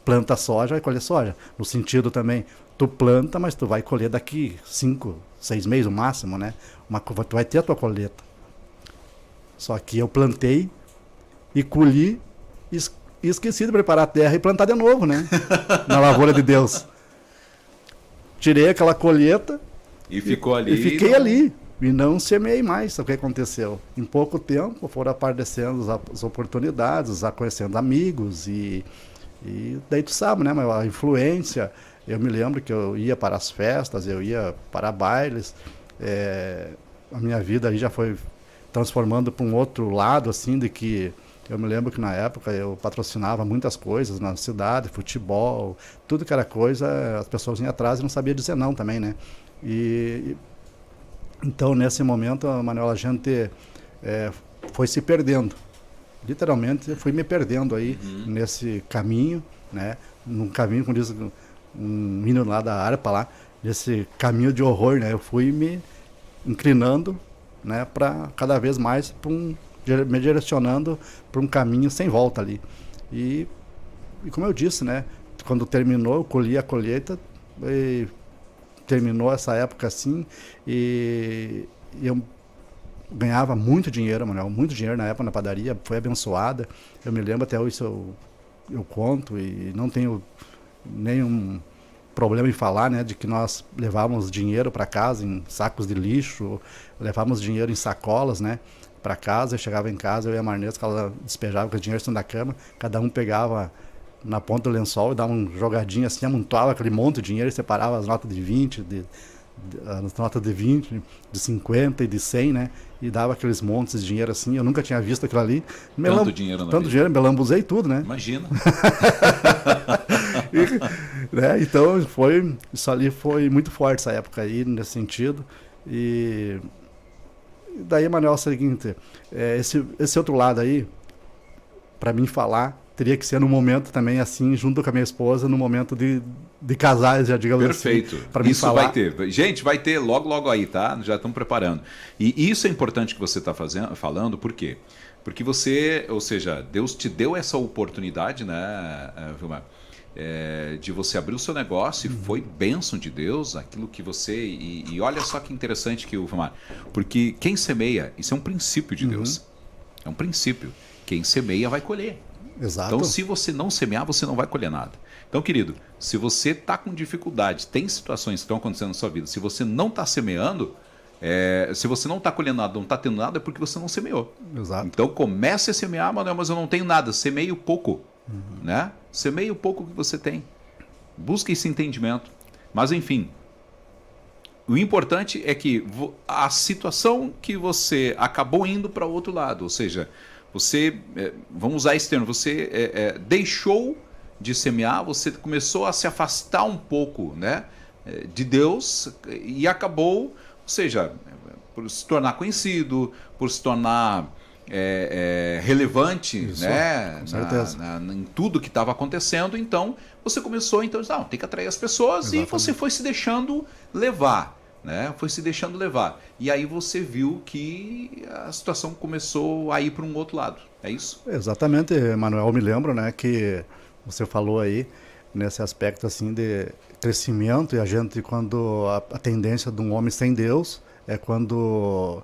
planta soja, vai colher soja. No sentido também, tu planta, mas tu vai colher daqui 5, 6 meses, no máximo, né? Tu vai ter a tua colheita. Só que eu plantei e colhi e esqueci de preparar a terra e plantar de novo, né? Na lavoura de Deus. Tirei aquela colheita e ficou ali. E fiquei ali. E não semeei mais. O que aconteceu? Em pouco tempo foram aparecendo as oportunidades, conhecendo amigos e daí tu sabe, né? A influência. Eu me lembro que eu ia para as festas, eu ia para bailes. A minha vida aí já foi transformando para um outro lado, assim, de que eu me lembro que na época eu patrocinava muitas coisas na cidade, futebol, tudo que era coisa, as pessoas iam atrás e não sabiam dizer não também, né? Então, nesse momento, Manuel, a gente foi se perdendo. Literalmente, eu fui me perdendo aí nesse caminho, né? Num caminho, como diz um hino lá da harpa lá, nesse caminho de horror, né? Eu fui me inclinando, né? Para cada vez mais me direcionando para um caminho sem volta ali. E como eu disse, né? Quando terminou, eu colhi a colheita e terminou essa época assim e eu ganhava muito dinheiro, Manuel, muito dinheiro na época na padaria, foi abençoada. Eu me lembro até hoje, eu conto e não tenho nenhum problema em falar, né, de que nós levávamos dinheiro para casa em sacos de lixo, levávamos dinheiro em sacolas, né, para casa. Eu chegava em casa, eu e a Marnesa, ela despejava com o dinheiro da cama, cada um pegava na ponta do lençol e dava uma jogadinha assim, amontoava aquele monte de dinheiro e separava as notas de 20, as notas de 20, de 50 e de 100, né? E dava aqueles montes de dinheiro assim. Eu nunca tinha visto aquilo ali. Tanto dinheiro, tanto dinheiro, me lambuzei tudo, né? Imagina. Né? Então, isso ali foi muito forte essa época aí, nesse sentido. E daí, Manuel, é o seguinte, esse outro lado aí, para mim falar, teria que ser no momento também, assim, junto com a minha esposa, no momento de casais, já digamos assim. Perfeito. Para mim isso falar. Vai ter. Gente, vai ter logo aí, tá? Já estamos preparando. E isso é importante que você está falando, por quê? Porque você, ou seja, Deus te deu essa oportunidade, né, Vilmar? De você abrir o seu negócio e foi bênção de Deus, aquilo que você... E olha só que interessante que o Vilmar, porque quem semeia, isso é um princípio de Deus. É um princípio. Quem semeia vai colher. Exato. Então, se você não semear, você não vai colher nada. Então, querido, se você está com dificuldade, tem situações que estão acontecendo na sua vida, se você não está semeando, se você não está colhendo nada, não está tendo nada, é porque você não semeou. Exato. Então, comece a semear, Manuel, mas eu não tenho nada, semeie o pouco. Né? Semeie o pouco que você tem. Busque esse entendimento. Mas, enfim, o importante é que a situação que você acabou indo para o outro lado, ou seja, você, vamos usar esse termo, você deixou de semear, você começou a se afastar um pouco, né, de Deus e acabou, ou seja, por se tornar conhecido, por se tornar relevante, isso, né, com certeza. em tudo que estava acontecendo. Então você começou, tem que atrair as pessoas. Exatamente. E você foi se deixando levar. Né? Foi se deixando levar. E aí você viu que a situação começou a ir para um outro lado. É isso? Exatamente, Manuel. Me lembro, né, que você falou aí nesse aspecto assim de crescimento, e a gente, quando a tendência de um homem sem Deus é quando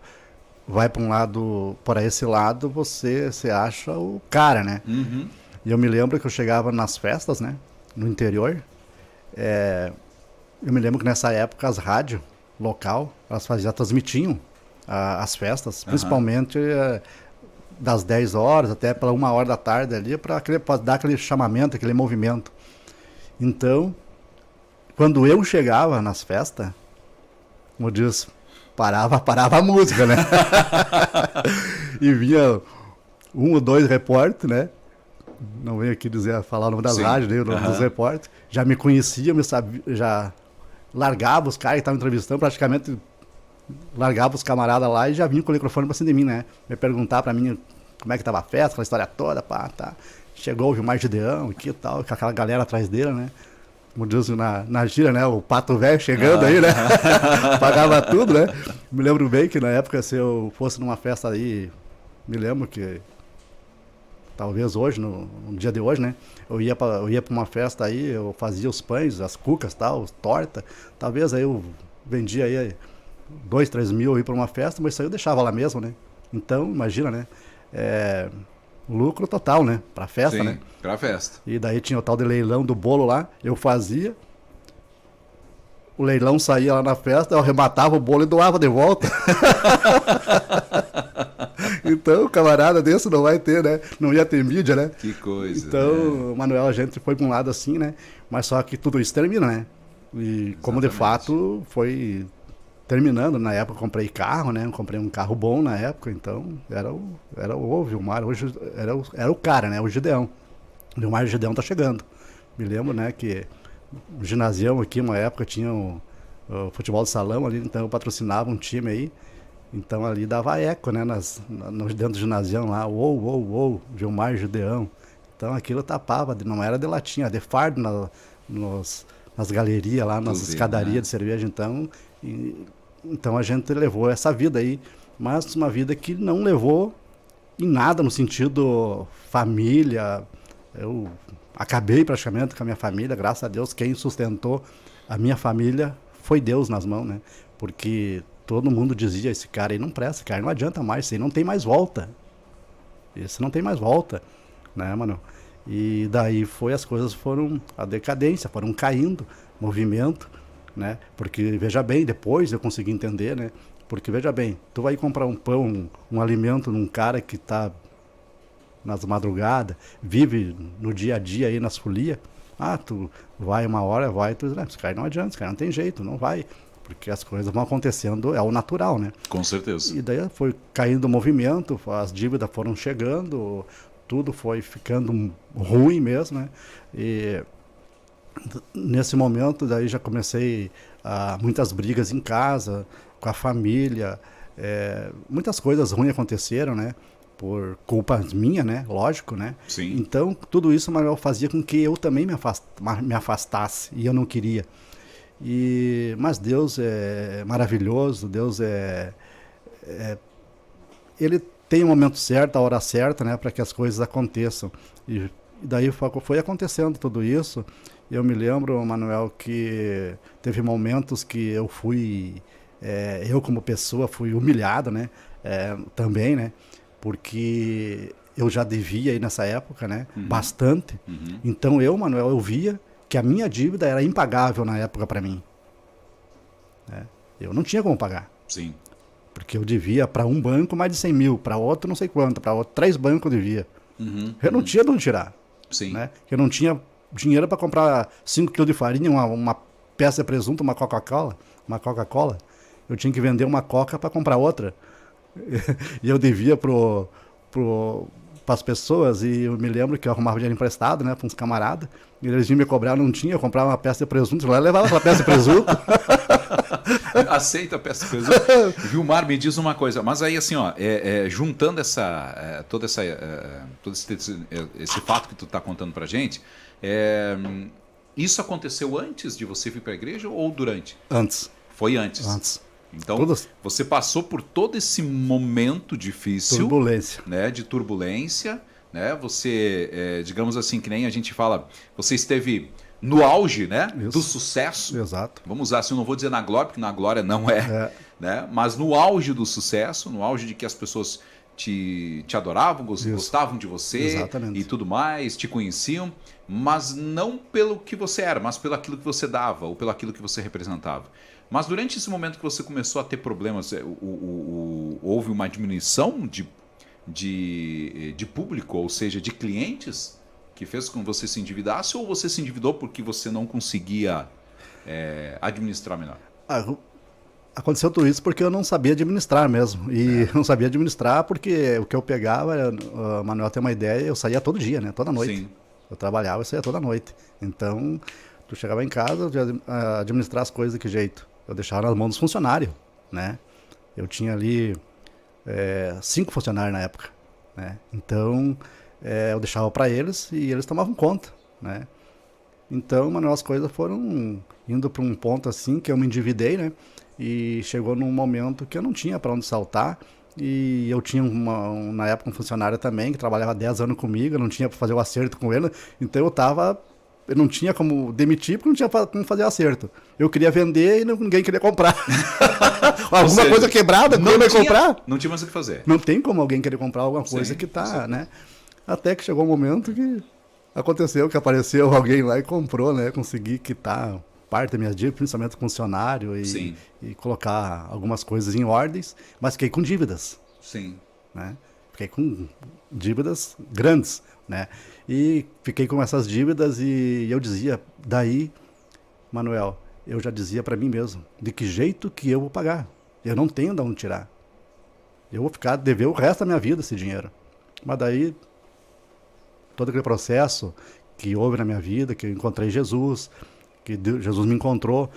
vai para um lado, para esse lado, você acha o cara, né? E eu me lembro que eu chegava nas festas, né, no interior. Eu me lembro que nessa época as rádios local, elas transmitiam as festas, principalmente das 10 horas até para 1 hora da tarde ali, para dar aquele chamamento, aquele movimento. Então, quando eu chegava nas festas, como diz, parava a música, né? E vinha 1 ou 2 repórteres, né? Não venho aqui falar o nome das rádios, né? O nome dos repórteres. Já me conheciam, já largava os caras que estavam entrevistando, praticamente largava os camaradas lá e já vinha com o microfone pra cima de mim, né? Me perguntar pra mim como é que tava a festa, aquela história toda, pá, tá. Chegou o Vilmar Gideão aqui e tal, com aquela galera atrás dele, né? Como diz na gira, né? O pato velho chegando aí, né? Pagava tudo, né? Me lembro bem que na época, se eu fosse numa festa aí, me lembro que talvez hoje, no dia de hoje, né? Eu ia para uma festa aí, eu fazia os pães, as cucas, tal, torta. Talvez aí eu vendia aí 2, 3 mil aí para uma festa, mas isso aí eu deixava lá mesmo, né? Então, imagina, né? lucro total, né? Pra festa, Sim, né? pra festa. E daí tinha o tal de leilão do bolo lá, eu fazia. O leilão saía lá na festa, eu arrematava o bolo e doava de volta. Então, camarada desse não vai ter, né? Não ia ter mídia, né? Que coisa. Então, Manuel, a gente foi para um lado assim, né? Mas só que tudo isso termina, né? E como de fato foi terminando, na época eu comprei carro, né? Eu comprei um carro bom na época, então era o Vilmar, hoje era o cara, né? O Gideão. O Vilmar e o Gideão tá chegando. Me lembro, né, que o ginasião aqui, uma época, tinha o futebol de salão ali, então eu patrocinava um time aí. Então ali dava eco, né, dentro do ginasião lá, uou, Gilmar Gideão. Então aquilo tapava, não era de latinha, era de fardo nas galerias lá, nas escadarias, né, de cerveja. Então a gente levou essa vida aí, mas uma vida que não levou em nada no sentido família. Eu acabei praticamente com a minha família, graças a Deus. Quem sustentou a minha família foi Deus nas mãos, né? Porque todo mundo dizia, esse cara aí não presta, esse cara não adianta mais, esse aí não tem mais volta. Esse não tem mais volta, né, mano? E daí as coisas foram, a decadência, foram caindo, movimento, né? Porque, veja bem, depois eu consegui entender, né? Porque, veja bem, tu vai comprar um pão, um alimento num cara que tá nas madrugadas, vive no dia a dia aí nas folias. Tu vai uma hora, tu diz, esse cara não adianta, esse cara não tem jeito, não vai. Porque as coisas vão acontecendo, é o natural, né? Com certeza. E daí foi caindo o movimento, as dívidas foram chegando, tudo foi ficando ruim mesmo, né? E nesse momento daí já comecei muitas brigas em casa, com a família, muitas coisas ruins aconteceram, né? Por culpa minha, né? Lógico, né? Sim. Então, tudo isso, Manuel, fazia com que eu também me afastasse, e eu não queria. Mas Deus é maravilhoso, Deus Ele tem o momento certo, a hora certa, né? Para que as coisas aconteçam. E daí foi acontecendo tudo isso. Eu me lembro, Manuel, que teve momentos que eu fui, eu como pessoa, fui humilhado, né? Também, né? Porque eu já devia aí nessa época, né? Bastante. Então Manuel, eu via que a minha dívida era impagável na época para mim. Eu não tinha como pagar. Sim. Porque eu devia para um banco mais de 100 mil, para outro não sei quanto, para outro 3 bancos eu devia. Eu não tinha de onde tirar. Sim. Né? Eu não tinha dinheiro para comprar 5 kg de farinha, uma peça de presunto, uma Coca-Cola. Eu tinha que vender uma Coca para comprar outra. E eu devia para as pessoas, e eu me lembro que eu arrumava dinheiro emprestado, né, para uns camaradas, e eles vinham me cobrar, não tinha, eu comprava uma peça de presunto, eu levava aquela peça de presunto. Aceita a peça de presunto. Vilmar, me diz uma coisa, mas aí assim, ó, juntando todo esse fato que tu está contando pra gente, isso aconteceu antes de você vir para a igreja ou durante? Antes. Foi antes. Antes. Então, você passou por todo esse momento difícil, turbulência, né, de turbulência, né? Você, digamos assim, que nem a gente fala, você esteve no auge, né, do sucesso. Exato. Vamos usar assim, eu não vou dizer na glória, porque na glória não né? Mas no auge do sucesso, no auge de que as pessoas te adoravam, gostavam de você. Exatamente. E tudo mais, te conheciam, mas não pelo que você era, mas pelo aquilo que você dava, ou pelo aquilo que você representava. Mas durante esse momento que você começou a ter problemas, houve uma diminuição de público, ou seja, de clientes, que fez com que você se endividasse, ou você se endividou porque você não conseguia administrar melhor? Aconteceu tudo isso porque eu não sabia administrar mesmo. E não sabia administrar porque o que eu pegava, Manuel tem uma ideia, eu saía todo dia, né? Toda noite. Sim. Eu trabalhava e saía toda noite. Então, tu chegava em casa, administrar as coisas de que jeito? Eu deixava nas mãos dos funcionários, né? Eu tinha ali 5 funcionários na época, né? Então, eu deixava para eles e eles tomavam conta, né? Então, Manuel, as coisas foram indo para um ponto assim que eu me endividei, né? E chegou num momento que eu não tinha para onde saltar. E eu tinha na época um funcionário também que trabalhava 10 anos comigo, eu não tinha para fazer o acerto com ele. Então eu não tinha como demitir porque não tinha como fazer o acerto. Eu queria vender e ninguém queria comprar. Alguma coisa quebrada, não ia comprar? Não tinha mais o que fazer. Não tem como alguém querer comprar alguma coisa que tá, né? Até que chegou um momento que aconteceu, que apareceu alguém lá e comprou, né? Consegui quitar parte da minha dívida, principalmente funcionário, Sim, e colocar algumas coisas em ordens, mas fiquei com dívidas, sim. né? Fiquei com dívidas grandes, né? E fiquei com essas dívidas e eu dizia, daí, Manuel, eu já dizia para mim mesmo, de que jeito que eu vou pagar? Eu não tenho de onde tirar. Eu vou ficar dever o resto da minha vida esse dinheiro. Mas daí, todo aquele processo que houve na minha vida, que eu encontrei Jesus, que Jesus me encontrou,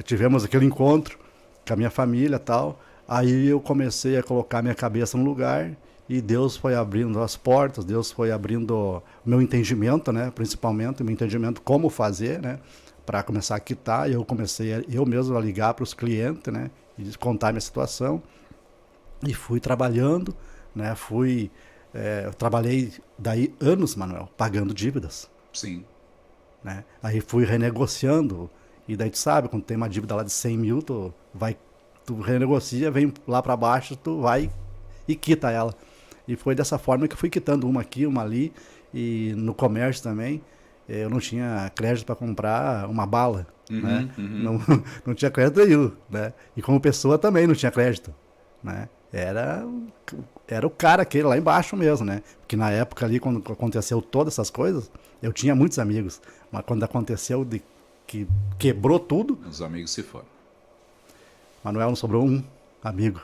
tivemos aquele encontro com a minha família e tal, aí eu comecei a colocar minha cabeça no lugar e Deus foi abrindo as portas, Deus foi abrindo o meu entendimento, né, principalmente o meu entendimento como fazer, né, para começar a quitar, e eu comecei eu mesmo a ligar para os clientes, né, e contar minha situação, e fui trabalhando, né, eu trabalhei daí anos, Manuel, pagando dívidas, Sim. né? Aí fui renegociando, e daí tu sabe, quando tem uma dívida lá de 100 mil, tu renegocia, vem lá para baixo, tu vai e quita ela. E foi dessa forma que eu fui quitando uma aqui, uma ali, e no comércio também, eu não tinha crédito para comprar uma bala, né? Não, não tinha crédito nenhum, né? E como pessoa também não tinha crédito, né? Era o cara aquele lá embaixo mesmo, né? Porque na época ali, quando aconteceu todas essas coisas, eu tinha muitos amigos. Mas quando aconteceu de que quebrou tudo, Os amigos se foram. Manuel, não sobrou um amigo.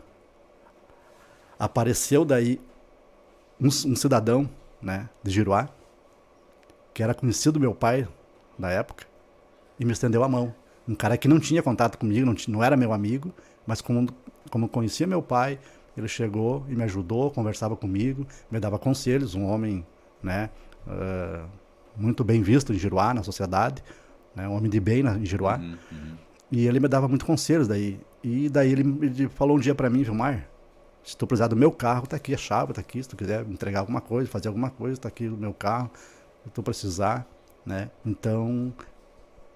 Apareceu daí um cidadão, né, de Giruá, que era conhecido do meu pai na época, e me estendeu a mão. Um cara que não tinha contato comigo, não era meu amigo, mas como conhecia meu pai, ele chegou e me ajudou, conversava comigo, me dava conselhos, um homem, né, muito bem visto em Giruá, na sociedade, né, um homem de bem em Giruá. E ele me dava muitos conselhos daí. E daí ele falou um dia para mim, Vilmar, se tu precisar do meu carro, tá aqui a chave, tá aqui, se tu quiser entregar alguma coisa, fazer alguma coisa, tá aqui o meu carro, se tu precisar, né? Então,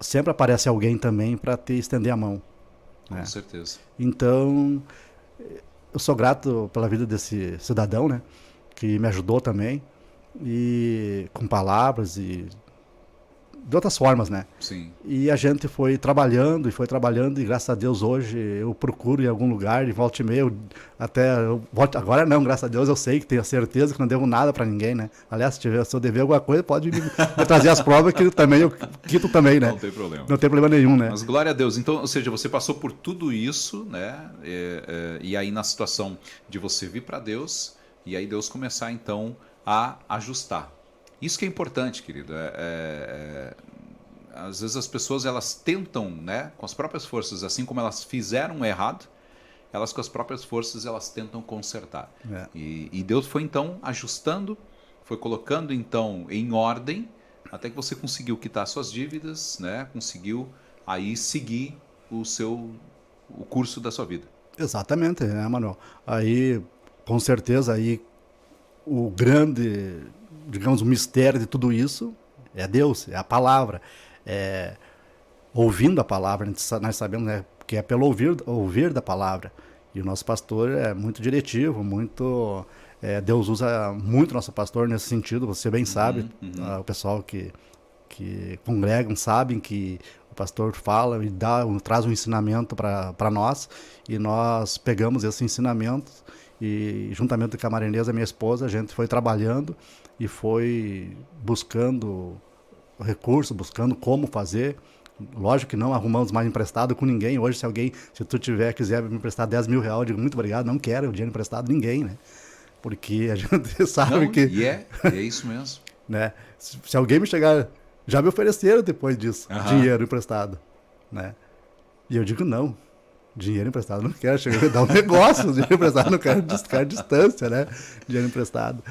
sempre aparece alguém também para te estender a mão, né? Com certeza. Então, eu sou grato pela vida desse cidadão, né? Que me ajudou também, e com palavras e de outras formas, né? Sim. E a gente foi trabalhando, e graças a Deus hoje eu procuro em algum lugar, de volta e meia, agora não, graças a Deus eu sei que tenho certeza que não devo nada para ninguém, né? Aliás, se eu dever alguma coisa, pode me trazer as provas que também eu quito também, né? Não tem problema. Não tem problema nenhum, né? Mas glória a Deus. Então, ou seja, você passou por tudo isso, né? E aí na situação de você vir para Deus, e aí Deus começar então a ajustar. Isso que é importante, querido. Às vezes as pessoas elas tentam, né, com as próprias forças, assim como elas fizeram errado, elas com as próprias forças elas tentam consertar. E Deus foi então ajustando, foi colocando então em ordem, até que você conseguiu quitar suas dívidas, né, conseguiu aí seguir o curso da sua vida. Exatamente, né, Manuel? Aí, com certeza, aí o grande, digamos, o mistério de tudo isso é Deus, é a palavra. Ouvindo a palavra, nós sabemos, né, que é pelo ouvir da palavra. E o nosso pastor é muito diretivo, Deus usa muito o nosso pastor nesse sentido, você bem sabe, o pessoal que congregam sabem que o pastor fala e traz um ensinamento para nós, e nós pegamos esse ensinamento e juntamente com a Marinesa, minha esposa, a gente foi trabalhando e foi buscando recurso, buscando como fazer. Lógico que não arrumamos mais emprestado com ninguém. Hoje, se tu quiser me emprestar 10 mil reais, eu digo muito obrigado, não quero o dinheiro emprestado ninguém, né? Porque a gente sabe Não, que... E é isso mesmo. Né? Se alguém me chegar... Já me ofereceram depois disso, dinheiro emprestado, né? E eu digo não. Dinheiro emprestado não quero, chega a dar um negócio, dinheiro emprestado não quero distância, né? Dinheiro emprestado.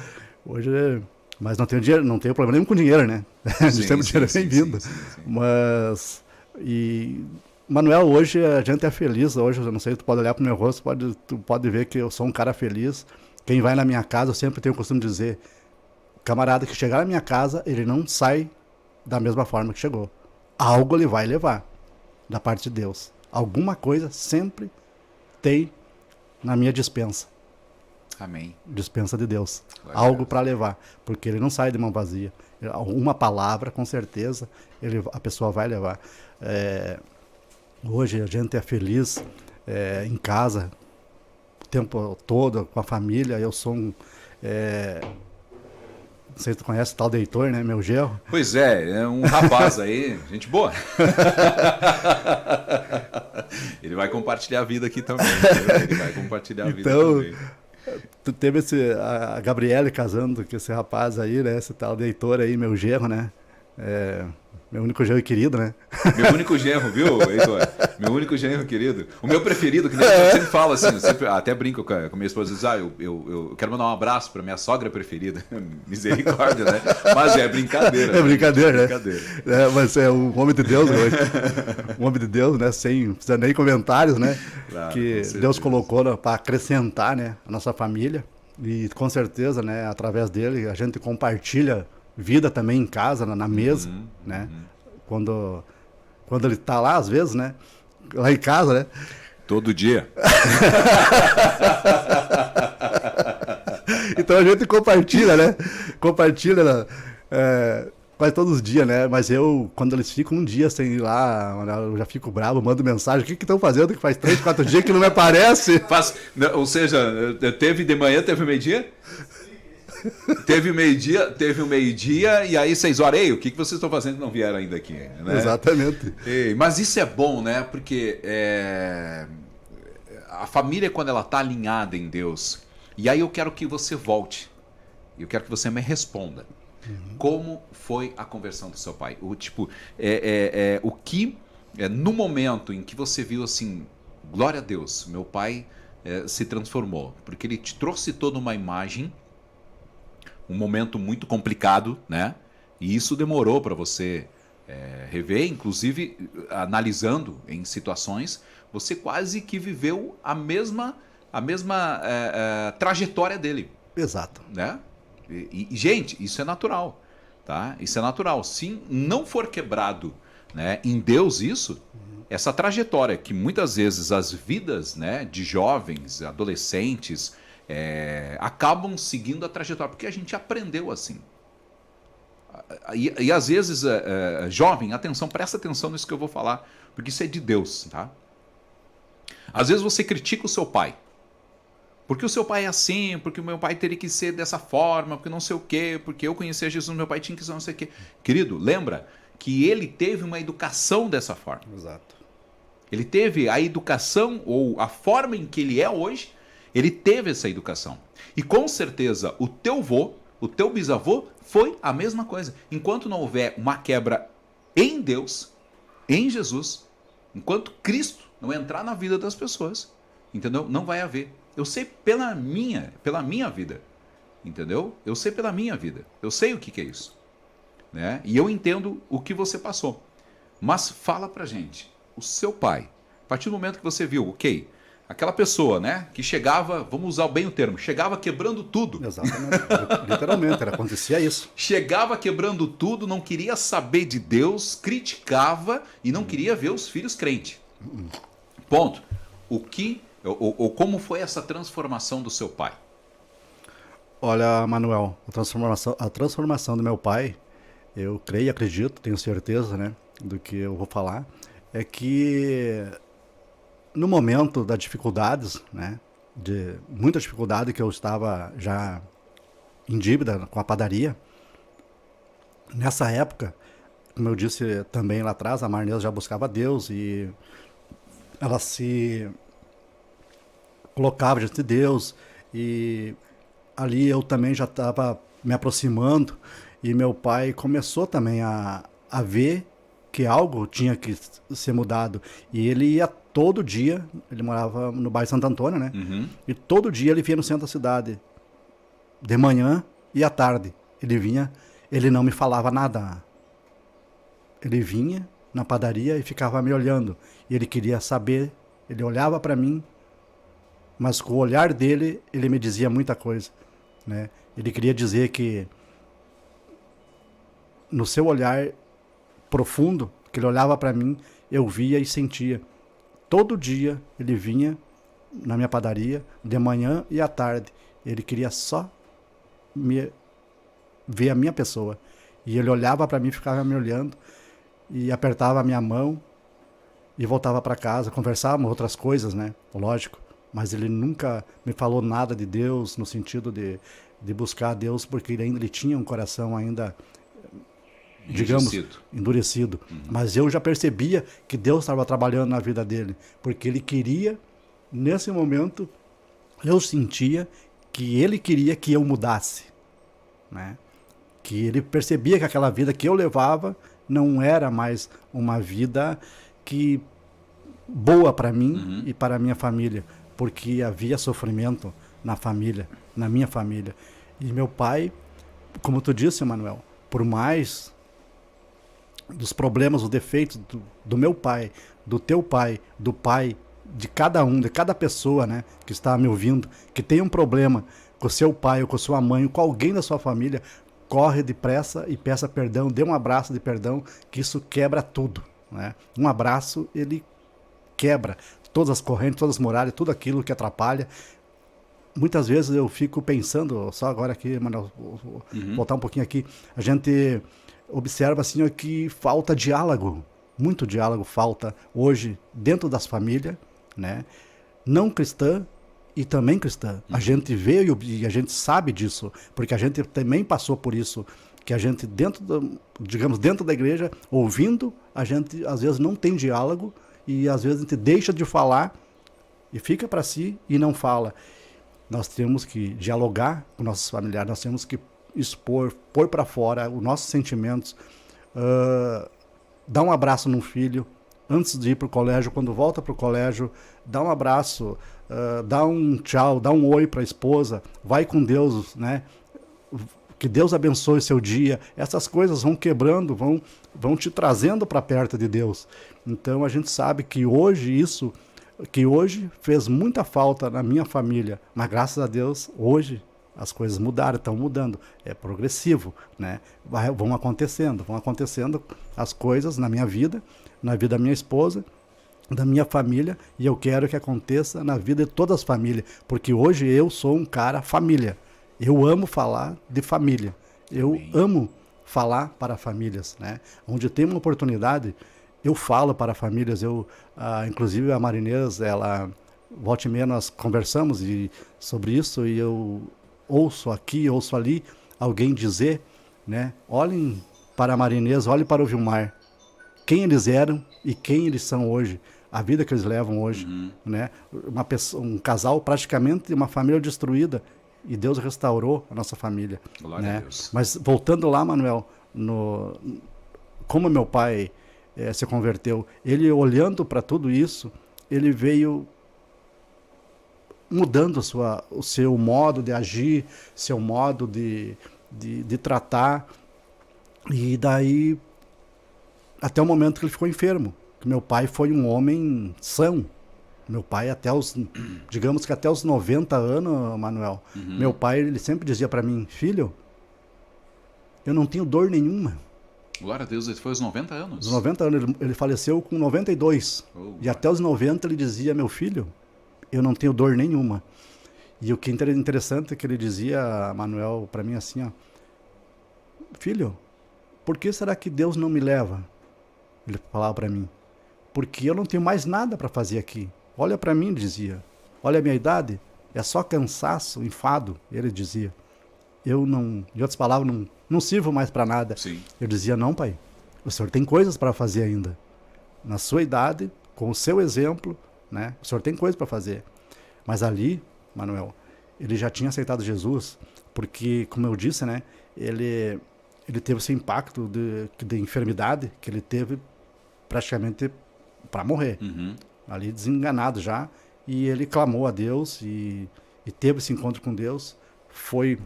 Hoje, mas não tenho dinheiro, não tenho problema nenhum com dinheiro, né? Sempre dinheiro é bem-vindo. Mas, Manuel, hoje a gente é feliz, hoje, eu não sei, tu pode olhar pro meu rosto, tu pode ver que eu sou um cara feliz. Quem vai na minha casa, eu sempre tenho o costume de dizer, camarada que chegar na minha casa, ele não sai da mesma forma que chegou. Algo ele vai levar da parte de Deus. Alguma coisa sempre tem na minha despensa. Amém. Dispensa de Deus. Glória a Algo Deus. para levar. Porque ele não sai de mão vazia. Uma palavra, com certeza, a pessoa vai levar. Hoje a gente é feliz em casa, o tempo todo, com a família. Eu sou não sei se tu conhece o tal de Heitor, né? Meu genro. Pois é um rapaz aí, gente boa. Ele vai compartilhar a vida aqui também. Ele vai compartilhar a vida Então, também. tu teve a Gabriele casando com esse rapaz aí, né? Esse tal de Heitor aí, meu genro, né? Meu único genro querido, né? Meu único genro, viu, Heitor? Meu único genro querido. O meu preferido, que nem eu sempre falo assim, eu sempre, até brinco com a minha esposa, diz, eu quero mandar um abraço para minha sogra preferida. Misericórdia, né? Mas é brincadeira. É brincadeira, né? Brincadeira. Mas é um homem de Deus, né? Um homem de Deus, né? Sem precisar nem comentários, né? Claro, que com certeza. Deus colocou para acrescentar, né? A nossa família. E com certeza, né? Através dele, a gente compartilha vida também em casa, na mesa, né? Quando ele tá lá, às vezes, né? Lá em casa, né? Todo dia. Então a gente compartilha, né? Compartilha quase todos os dias, né? Mas quando eles ficam um dia sem ir lá, eu já fico bravo, mando mensagem. O que estão fazendo que faz 3, 4 dias que não me aparece? Ou seja, teve de manhã, teve meio-dia? Teve o meio-dia e aí 6 horas. Ei, o que vocês estão fazendo que não vieram ainda aqui? Né? Exatamente. Ei, mas isso é bom, né? Porque a família, quando ela está alinhada em Deus, e aí eu quero que você volte, eu quero que você me responda. Como foi a conversão do seu pai? O que, no momento em que você viu assim, glória a Deus, meu pai se transformou, porque ele te trouxe toda uma imagem, um momento muito complicado, né? E isso demorou para você rever, inclusive analisando em situações, você quase que viveu a mesma trajetória dele. Exato. Né? Gente, isso é natural, tá? Isso é natural. Se não for quebrado, né, em Deus isso, essa trajetória que muitas vezes as vidas, né, de jovens, adolescentes, acabam seguindo a trajetória, porque a gente aprendeu assim. E às vezes, jovem, atenção, presta atenção nisso que eu vou falar, porque isso é de Deus, tá? Às vezes você critica o seu pai, porque o seu pai é assim, porque o meu pai teria que ser dessa forma, porque não sei o quê, porque eu conhecia Jesus, meu pai tinha que ser não sei o quê. Querido, lembra que ele teve uma educação dessa forma. Exato. Ele teve a educação, ou a forma em que ele é hoje, ele teve essa educação. E com certeza o teu vô, o teu bisavô, foi a mesma coisa. Enquanto não houver uma quebra em Deus, em Jesus, enquanto Cristo não entrar na vida das pessoas, entendeu? Não vai haver. Eu sei pela minha vida, entendeu? Eu sei pela minha vida. Eu sei o que é isso, né? E eu entendo o que você passou. Mas fala pra gente, o seu pai, a partir do momento que você viu, ok, aquela pessoa, né, que chegava, vamos usar bem o termo, chegava quebrando tudo. Exatamente. Literalmente, acontecia isso. Chegava quebrando tudo, não queria saber de Deus, criticava e não queria ver os filhos crentes. Ponto. Ou como foi essa transformação do seu pai? Olha, Manuel, a transformação do meu pai, eu creio e acredito, tenho certeza, né, do que eu vou falar, é que no momento das dificuldades, né, de muita dificuldade, que eu estava já em dívida com a padaria, nessa época, como eu disse também lá atrás, a Marnesa já buscava Deus e ela se colocava diante de Deus, e ali eu também já estava me aproximando, e meu pai começou também a ver que algo tinha que ser mudado. E ele ia todo dia, ele morava no bairro Santo Antônio, né? Uhum. E todo dia ele vinha no centro da cidade, de manhã e à tarde. Ele vinha, ele não me falava nada. Ele vinha na padaria e ficava me olhando. E ele queria saber, ele olhava para mim, mas com o olhar dele, ele me dizia muita coisa, né? Ele queria dizer que no seu olhar profundo, que ele olhava para mim, eu via e sentia. Todo dia ele vinha na minha padaria, de manhã e à tarde, Ele queria só ver a minha pessoa. E ele olhava para mim, ficava me olhando e apertava a minha mão e voltava para casa. Conversávamos outras coisas, né? Lógico. Mas ele nunca me falou nada de Deus, no sentido de buscar a Deus, porque ele tinha um coração ainda, digamos, endurecido. Mas eu já percebia que Deus estava trabalhando na vida dele, porque ele queria, nesse momento, eu sentia que ele queria que eu mudasse, né? Que ele percebia que aquela vida que eu levava não era mais uma vida que boa para mim e para a minha família, porque havia sofrimento na família, na minha família. E meu pai, como tu disse, Manuel, por mais dos problemas, os defeitos do meu pai, do teu pai, do pai, de cada um, de cada pessoa, né, que está me ouvindo, que tem um problema com seu pai ou com sua mãe, ou com alguém da sua família, corre depressa e peça perdão, dê um abraço de perdão, que isso quebra tudo, né? Um abraço, ele quebra todas as correntes, todas as muralhas, tudo aquilo que atrapalha. Muitas vezes eu fico pensando, só agora aqui, Manuel, voltar um pouquinho aqui, a gente observa assim ó, que falta diálogo, muito diálogo falta hoje dentro das famílias, né? Não cristã e também cristã. A gente vê e a gente sabe disso, porque a gente também passou por isso, que a gente digamos, dentro da igreja, ouvindo, a gente às vezes não tem diálogo e às vezes a gente deixa de falar e fica para si e não fala. Nós temos que dialogar com nossos familiares, nós temos que expor, pôr para fora os nossos sentimentos, dar um abraço num filho antes de ir para o colégio, quando volta para o colégio, dá um abraço, dá um tchau, dá um oi para a esposa, vai com Deus, né? Que Deus abençoe seu dia. Essas coisas vão quebrando, vão te trazendo para perto de Deus. Então a gente sabe que hoje hoje fez muita falta na minha família, mas graças a Deus hoje as coisas mudaram, estão mudando, é progressivo, né? Vão acontecendo as coisas na minha vida, na vida da minha esposa, da minha família, e eu quero que aconteça na vida de todas as famílias, porque hoje eu sou um cara família, eu amo falar de família, eu amo falar para famílias, né? Onde tem uma oportunidade, eu falo para famílias, inclusive a Marinês, ela, volta e meia nós conversamos sobre isso, e eu ouço aqui, ouço ali, alguém dizer, né? Olhem para a Marinês, olhem para o Vilmar, quem eles eram e quem eles são hoje, a vida que eles levam hoje, né? Um casal praticamente, uma família destruída, e Deus restaurou a nossa família. Glória né? a Deus. Mas voltando lá, Manuel, como meu pai se converteu, ele olhando para tudo isso, ele veio mudando o seu modo de agir, seu modo de tratar, e daí até o momento que ele ficou enfermo. Meu pai foi um homem são. Meu pai digamos que até os 90 anos, Manuel, meu pai, ele sempre dizia para mim, filho, eu não tenho dor nenhuma. Glória a Deus, ele foi aos 90 anos. Aos 90 anos, ele faleceu com 92. E até os 90 ele dizia, meu filho, eu não tenho dor nenhuma. E o que é interessante é que ele dizia, Manuel, para mim assim, ó, filho, por que será que Deus não me leva? Ele falava para mim, porque eu não tenho mais nada para fazer aqui. Olha para mim, ele dizia, olha a minha idade, é só cansaço, enfado, ele dizia. Eu não, de outras palavras, não sirvo mais para nada. Sim. Eu dizia, não, pai, o senhor tem coisas para fazer ainda. Na sua idade, com o seu exemplo, né, o senhor tem coisas para fazer. Mas ali, Manuel, ele já tinha aceitado Jesus, porque, como eu disse, né, ele teve esse impacto de enfermidade que ele teve praticamente para morrer. Ali desenganado já, e ele clamou a Deus e teve esse encontro com Deus, foi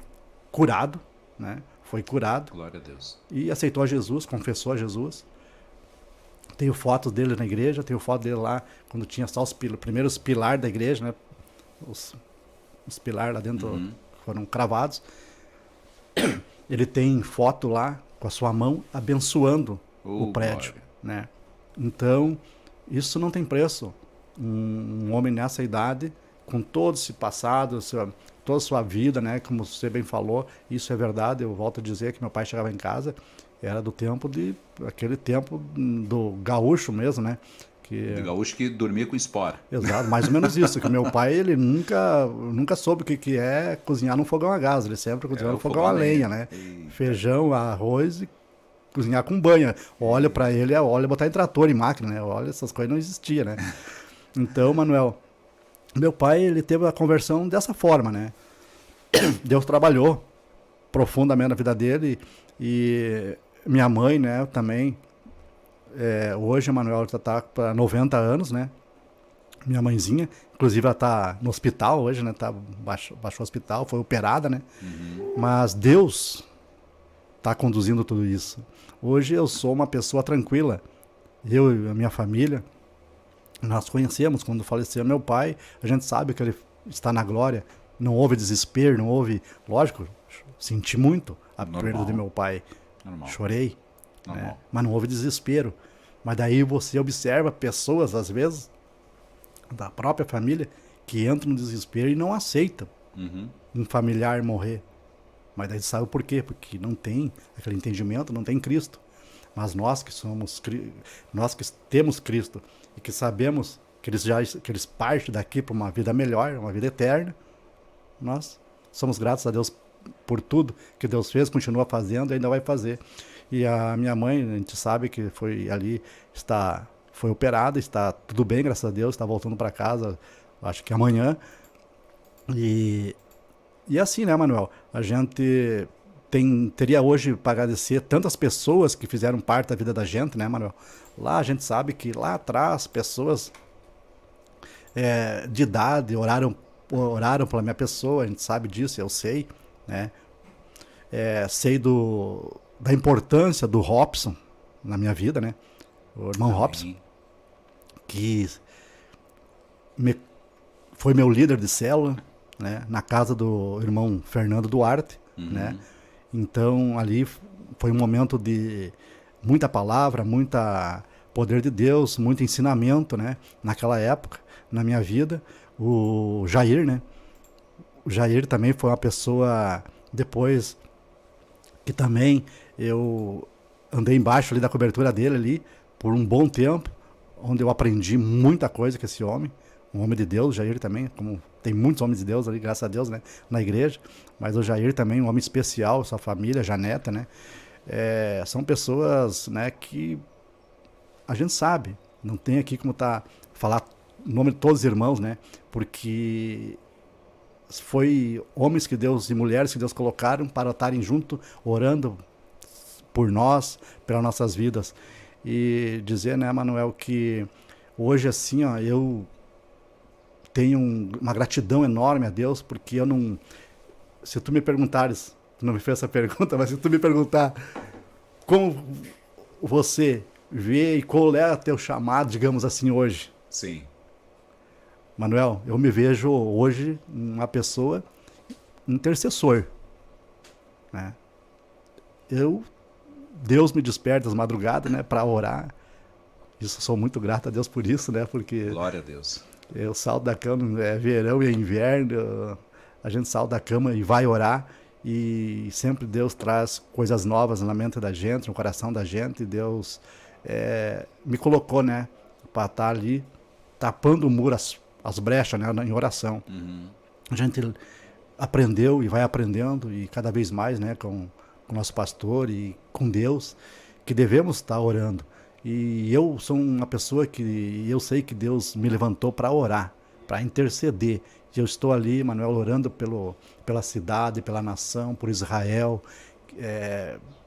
curado, né? Foi curado. Glória a Deus. E aceitou a Jesus, confessou a Jesus. Tenho fotos dele na igreja, tenho foto dele lá quando tinha só os primeiros pilares da igreja, né? Os pilares lá dentro foram cravados. Ele tem foto lá com a sua mão abençoando o prédio, né? Então, isso não tem preço. Um homem nessa idade, com todo esse passado, toda a sua vida, né? Como você bem falou, isso é verdade. Eu volto a dizer que meu pai chegava em casa, era do tempo aquele tempo do gaúcho mesmo, né? Do gaúcho que dormia com espora. Exato, mais ou menos isso, que meu pai, ele nunca soube o que é cozinhar num fogão a gás, ele sempre cozinhava no fogão a lenha, né? Eita. Feijão, arroz e cozinhar com banha. Óleo para ele é óleo botar em trator, em máquina, né? Óleo, essas coisas não existiam, né? Então, Manuel, meu pai, ele teve a conversão dessa forma, né? Deus trabalhou profundamente na vida dele e minha mãe, né, também. Hoje a Manuela já está para 90 anos, né? Minha mãezinha, inclusive ela está no hospital hoje, né? Baixou o hospital, foi operada, né? Mas Deus está conduzindo tudo isso. Hoje eu sou uma pessoa tranquila. Eu e a minha família, nós conhecemos quando faleceu meu pai, a gente sabe que ele está na glória. Não houve desespero, não houve... Lógico, senti muito a perda de meu pai. Normal. Chorei. Normal. Né? Mas não houve desespero. Mas daí você observa pessoas, às vezes, da própria família, que entram no desespero e não aceitam um familiar morrer. Mas daí sabe por quê? Porque não tem aquele entendimento, não tem Cristo. Mas nós que nós que temos Cristo e que sabemos que eles partem daqui para uma vida melhor, uma vida eterna, nós somos gratos a Deus por tudo que Deus fez, continua fazendo e ainda vai fazer. E a minha mãe, a gente sabe que foi operada, está tudo bem, graças a Deus, está voltando para casa, acho que amanhã. E assim, né, Manuel? A gente teria hoje para agradecer tantas pessoas que fizeram parte da vida da gente, né, Manuel? Lá a gente sabe que lá atrás, pessoas de idade oraram pela minha pessoa, a gente sabe disso, eu sei, né? Sei da importância do Robson na minha vida, né? O irmão Robson, que foi meu líder de célula, né? Na casa do irmão Fernando Duarte, né? Então ali foi um momento de muita palavra, muita poder de Deus, muito ensinamento, né? Naquela época, na minha vida. O Jair, né? O Jair também foi uma pessoa, depois que também eu andei embaixo ali da cobertura dele ali por um bom tempo, onde eu aprendi muita coisa com esse homem, um homem de Deus. O Jair também, como tem muitos homens de Deus ali, graças a Deus, né, na igreja, mas o Jair também, um homem especial, sua família, Janeta, né, são pessoas, né, que a gente sabe, não tem aqui como falar o nome de todos os irmãos, né, porque foi homens que Deus e mulheres que Deus colocaram para estarem junto, orando por nós, pelas nossas vidas. E dizer, né, Manuel, que hoje assim, ó, eu tenho uma gratidão enorme a Deus, porque eu não... Se tu me perguntares, tu não me fez essa pergunta, mas se tu me perguntar como você vê e qual é o teu chamado, digamos assim, hoje. Sim. Manuel, eu me vejo hoje uma pessoa intercessor, né? Deus me desperta às madrugadas, né, para orar. Isso, sou muito grato a Deus por isso, né? Porque glória a Deus. Eu salto da cama, verão e inverno, a gente salta da cama e vai orar, e sempre Deus traz coisas novas na mente da gente, no coração da gente. E Deus me colocou, né, para estar ali tapando o muro, as brechas, né, em oração. A gente aprendeu e vai aprendendo, e cada vez mais, né, com o nosso pastor e com Deus, que devemos estar orando. E eu sou uma pessoa que eu sei que Deus me levantou para orar, para interceder. E eu estou ali, Manuel, orando pela cidade, pela nação, por Israel,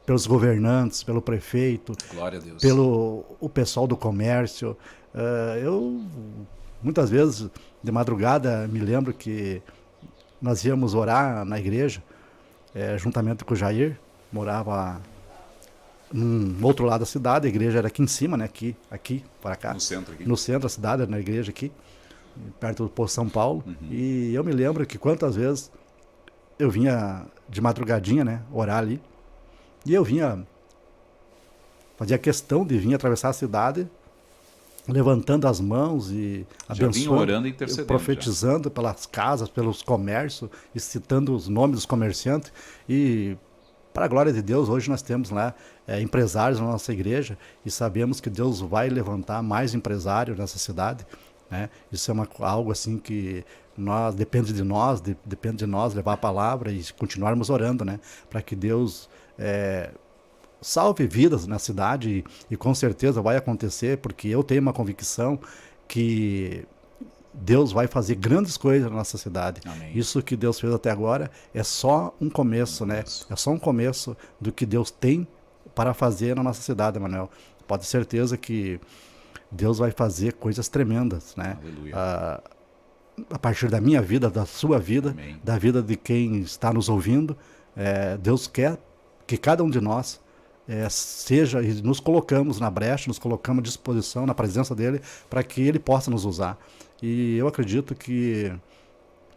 pelos governantes, pelo prefeito, glória a Deus, pelo o pessoal do comércio. Eu, muitas vezes, de madrugada, me lembro que nós íamos orar na igreja, juntamente com o Jair, morava no outro lado da cidade, a igreja era aqui em cima, né? Aqui para cá. No centro aqui. No centro da cidade, na igreja aqui, perto do Poço São Paulo. E eu me lembro que quantas vezes eu vinha de madrugadinha, né? Orar ali. E eu fazia questão de vir atravessar a cidade levantando as mãos e Já vinha abençoando, orando e intercedendo, profetizando pelas casas, pelos comércios, e citando os nomes dos comerciantes. E, para a glória de Deus, hoje nós temos lá empresários na nossa igreja e sabemos que Deus vai levantar mais empresários nessa cidade, né? Isso é algo assim que depende de nós levar a palavra e continuarmos orando, né? Para que Deus salve vidas na cidade e com certeza vai acontecer, porque eu tenho uma convicção que Deus vai fazer grandes coisas na nossa cidade. Amém. Isso que Deus fez até agora é só um começo, né? É só um começo do que Deus tem para fazer na nossa cidade, Manuel. Pode ter certeza que Deus vai fazer coisas tremendas, né? Aleluia. A partir da minha vida, da sua vida, Amém. da vida de quem está nos ouvindo, Deus quer que cada um de nós seja, e nos colocamos na brecha, nos colocamos à disposição, na presença dele, para que ele possa nos usar. E eu acredito que,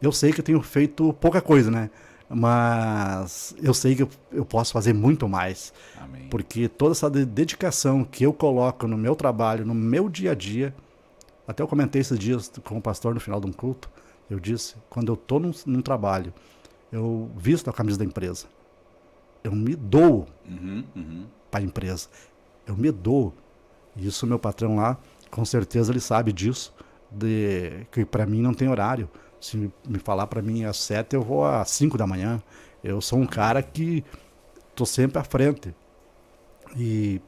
eu sei que eu tenho feito pouca coisa, né? Mas eu sei que eu posso fazer muito mais. Amém. Porque toda essa dedicação que eu coloco no meu trabalho, no meu dia a dia, até eu comentei esses dias com o pastor no final de um culto, eu disse, quando eu estou num trabalho, eu visto a camisa da empresa, eu me dou para a empresa. Eu me dou. E isso meu patrão lá, com certeza ele sabe disso, que para mim não tem horário. Se me falar para mim às 7, eu vou às 5 da manhã. Eu sou um cara que estou sempre à frente. E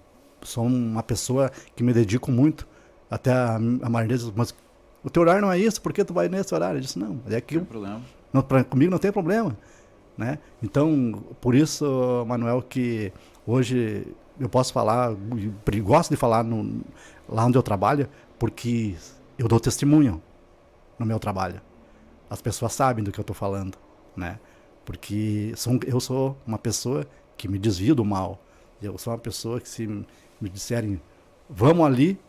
sou uma pessoa que me dedico muito. Até a Marinês diz, mas o teu horário não é isso, por que tu vai nesse horário? Eu disse, não, é que problema. Comigo não tem problema. Né? Então, por isso, Manuel, que hoje eu posso falar, gosto de falar lá onde eu trabalho, porque eu dou testemunho no meu trabalho. As pessoas sabem do que eu estou falando, né? Porque eu sou uma pessoa que me desvio do mal. Eu sou uma pessoa que, se me disserem, vamos ali,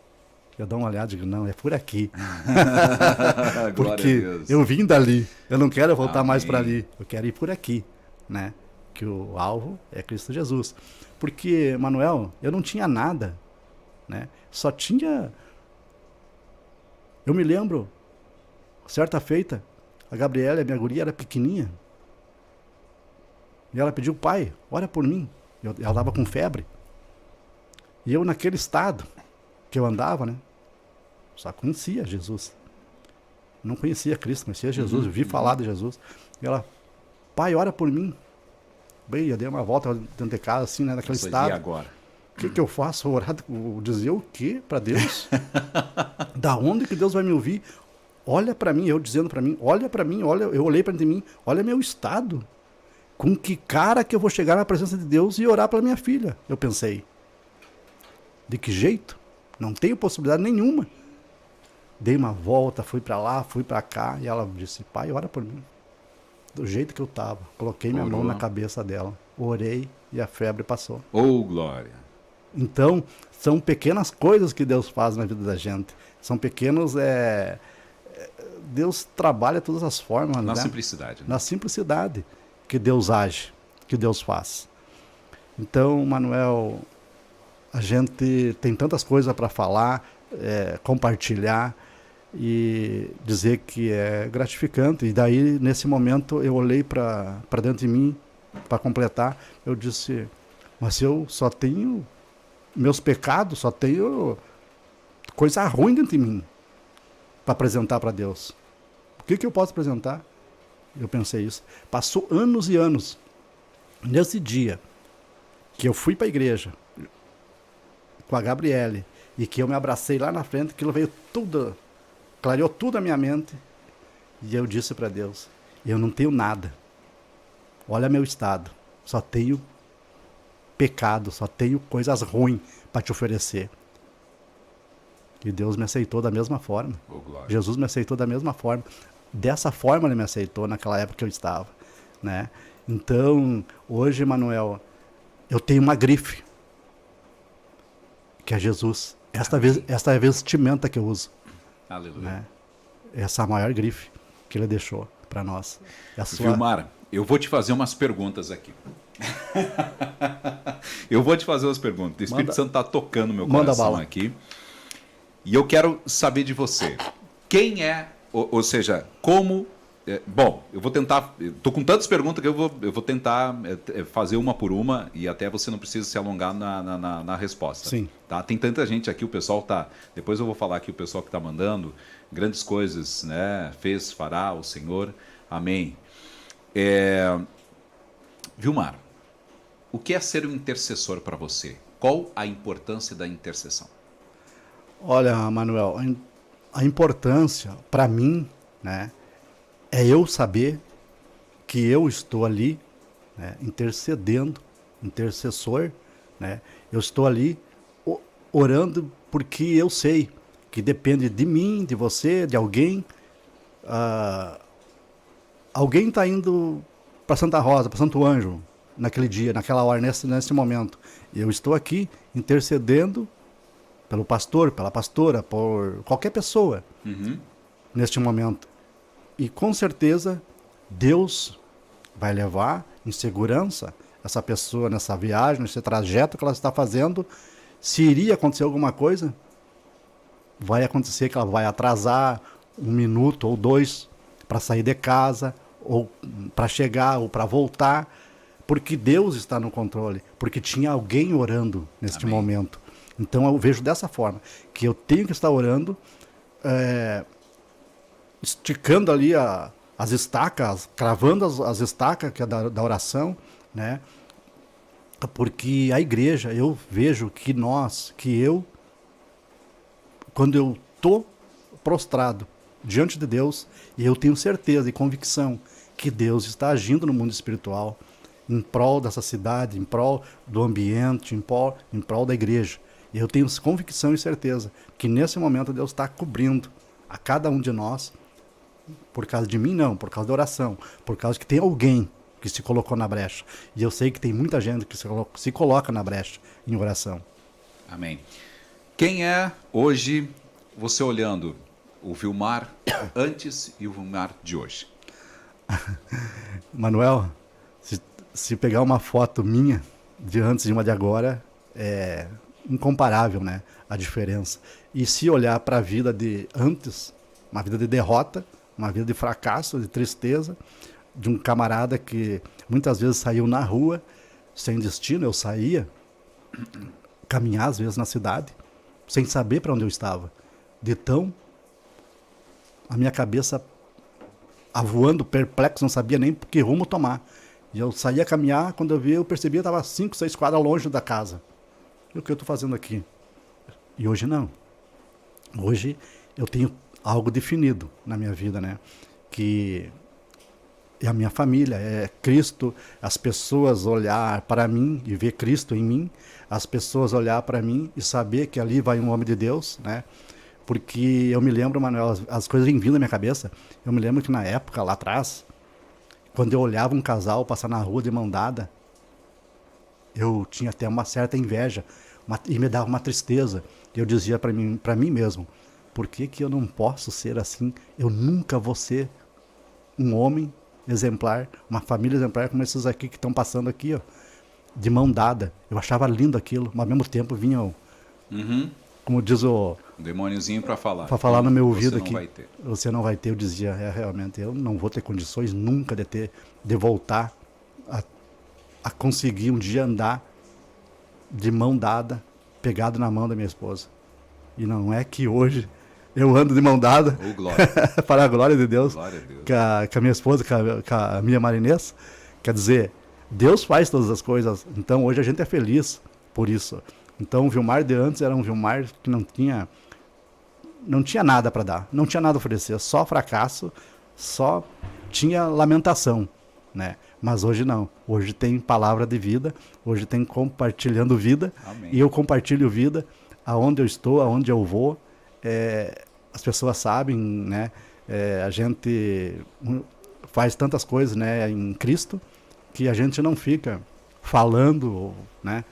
eu dou uma olhada e digo, não, é por aqui. Porque eu vim dali, eu não quero voltar mais para ali, eu quero ir por aqui, né? Que o alvo é Cristo Jesus. Porque, Manuel, eu não tinha nada, né? Só tinha... Eu me lembro, certa feita, a Gabriela, a minha guria, era pequenininha, e ela pediu, pai, ora por mim. Ela estava com febre. E eu, naquele estado que eu andava, né? Só conhecia Jesus. Não conhecia Cristo, conhecia Jesus. Vi falar de Jesus. E ela, pai, ora por mim. Bem, eu dei uma volta dentro de casa, assim, né? Naquele estado. E agora? O que eu faço? Orar, dizer o quê para Deus? Da onde que Deus vai me ouvir? Olha para mim, eu dizendo para mim, olha, eu olhei para mim, olha meu estado. Com que cara que eu vou chegar na presença de Deus e orar pela minha filha? Eu pensei. De que jeito? Não tenho possibilidade nenhuma. Dei uma volta, fui para lá, fui para cá, e ela disse, pai, ora por mim. Do jeito que eu estava. Coloquei minha mão na cabeça dela, orei e a febre passou. Oh, glória! Então, são pequenas coisas que Deus faz na vida da gente. São pequenos... Deus trabalha todas as formas. Na né? simplicidade. Né? Na simplicidade que Deus age, que Deus faz. Então, Manuel, a gente tem tantas coisas para falar, compartilhar e dizer que é gratificante. E daí, nesse momento, eu olhei para dentro de mim, para completar, eu disse, mas eu só tenho meus pecados, só tenho coisa ruim dentro de mim para apresentar para Deus. O que eu posso apresentar? Eu pensei isso. Passou anos e anos. Nesse dia que eu fui para a igreja com a Gabriele e que eu me abracei lá na frente, aquilo veio tudo, clareou tudo a minha mente, e eu disse para Deus, eu não tenho nada. Olha meu estado. Só tenho pecado, só tenho coisas ruins para te oferecer. E Deus me aceitou da mesma forma. Oh, Jesus me aceitou da mesma forma. Dessa forma ele me aceitou naquela época que eu estava, né? Então, hoje, Manuel, eu tenho uma grife, que é Jesus. Esta é a vestimenta que eu uso. Aleluia. Né? Essa é a maior grife que ele deixou para nós. Vilmar, eu vou te fazer umas perguntas aqui. Eu vou te fazer umas perguntas. O Espírito Santo está tocando meu coração aqui. E eu quero saber de você. Quem é, ou seja, como... bom, eu vou tentar... Estou com tantas perguntas que eu vou tentar fazer uma por uma e até você não precisa se alongar na resposta. Sim. Tá? Tem tanta gente aqui, o pessoal tá... Depois eu vou falar aqui o pessoal que está mandando grandes coisas, né? Fez, fará o Senhor. Amém. Vilmar, o que é ser um intercessor para você? Qual a importância da intercessão? Olha, Manuel, a importância para mim, né, é eu saber que eu estou ali, né, intercedendo, intercessor, né, eu estou ali orando porque eu sei que depende de mim, de você, de alguém. Alguém está indo para Santa Rosa, para Santo Ângelo, naquele dia, naquela hora, nesse momento. Eu estou aqui intercedendo pelo pastor, pela pastora, por qualquer pessoa, neste momento. E com certeza Deus vai levar em segurança essa pessoa nessa viagem, nesse trajeto que ela está fazendo. Se iria acontecer alguma coisa, vai acontecer que ela vai atrasar 1 minuto ou 2 para sair de casa, ou para chegar, ou para voltar, porque Deus está no controle, porque tinha alguém orando neste Amém. momento. Então eu vejo dessa forma, que eu tenho que estar orando, esticando ali as estacas, cravando as estacas que é da oração, né? Porque a igreja, eu vejo que quando eu estou prostrado diante de Deus, e eu tenho certeza e convicção que Deus está agindo no mundo espiritual, em prol dessa cidade, em prol do ambiente, em prol da igreja. E eu tenho convicção e certeza que nesse momento Deus está cobrindo a cada um de nós, por causa de mim não, por causa da oração, por causa que tem alguém que se colocou na brecha. E eu sei que tem muita gente que se coloca na brecha em oração. Amém. Quem é hoje, você olhando o Vilmar antes e o Vilmar de hoje? Manuel, se pegar uma foto minha de antes e uma de agora, é incomparável, né, a diferença. E se olhar para a vida de antes, uma vida de derrota, uma vida de fracasso, de tristeza, de um camarada que muitas vezes saiu na rua sem destino. Eu saía caminhar às vezes na cidade sem saber para onde eu estava, de tão a minha cabeça avoando, perplexo, não sabia nem que rumo tomar. E eu saía a caminhar, quando eu percebi, eu estava 5, 6 quadras longe da casa. E o que eu estou fazendo aqui? E hoje não. Hoje eu tenho algo definido na minha vida, né? Que é a minha família, é Cristo, as pessoas olhar para mim e ver Cristo em mim, as pessoas olhar para mim e saber que ali vai um homem de Deus, né? Porque eu me lembro, Manuel, as coisas vêm vindo na minha cabeça. Eu me lembro que na época, lá atrás, quando eu olhava um casal passar na rua de mão dada, eu tinha até uma certa inveja e me dava uma tristeza. Eu dizia para mim mesmo, por que eu não posso ser assim? Eu nunca vou ser um homem exemplar, uma família exemplar como esses aqui que estão passando aqui, ó, de mão dada. Eu achava lindo aquilo, mas ao mesmo tempo vinha como diz o demôniozinho para falar. Para falar no meu ouvido aqui. Você não vai ter. Eu dizia, realmente, eu não vou ter condições nunca de voltar a conseguir um dia andar de mão dada, pegado na mão da minha esposa. E não é que hoje eu ando de mão dada, glória. para a glória de Deus, Glória a Deus. Com a minha esposa, com a minha marinês. Quer dizer, Deus faz todas as coisas, então hoje a gente é feliz por isso. Então o Vilmar de antes era um Vilmar que não tinha nada para dar, não tinha nada a oferecer, só fracasso, só tinha lamentação, né? Mas hoje não, hoje tem palavra de vida, hoje tem compartilhando vida. Amém. E eu compartilho vida aonde eu estou, aonde eu vou. As pessoas sabem, né? A gente faz tantas coisas, né, em Cristo, que a gente não fica falando, né?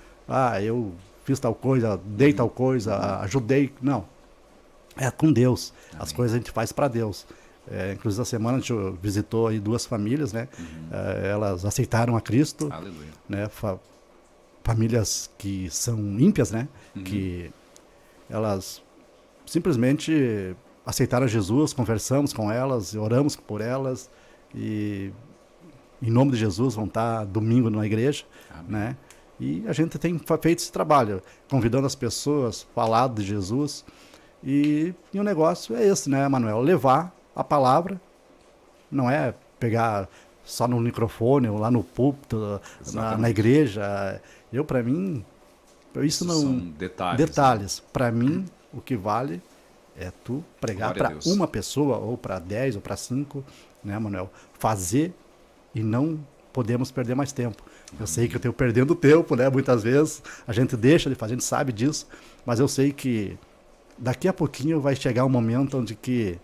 Eu fiz tal coisa, dei tal coisa, ajudei. Não. É com Deus. Amém. As coisas a gente faz para Deus. Inclusive, essa semana a gente visitou aí 2 famílias, né? Elas aceitaram a Cristo. Aleluia. Né? Famílias que são ímpias, né? Que elas simplesmente aceitaram Jesus, conversamos com elas, oramos por elas e em nome de Jesus vão estar domingo na igreja, né? E a gente tem feito esse trabalho, convidando as pessoas, falado de Jesus e o negócio é esse, né, Manuel? Levar a palavra, não é pegar só no microfone ou lá no púlpito, na igreja. Para mim, isso não... São detalhes. Detalhes. Né? Para mim, o que vale é tu pregar para uma pessoa, ou para 10, ou para 5, né, Manuel? Fazer e não podemos perder mais tempo. Eu sei que eu estou perdendo tempo, né? Muitas vezes a gente deixa de fazer, a gente sabe disso, mas eu sei que daqui a pouquinho vai chegar um momento onde que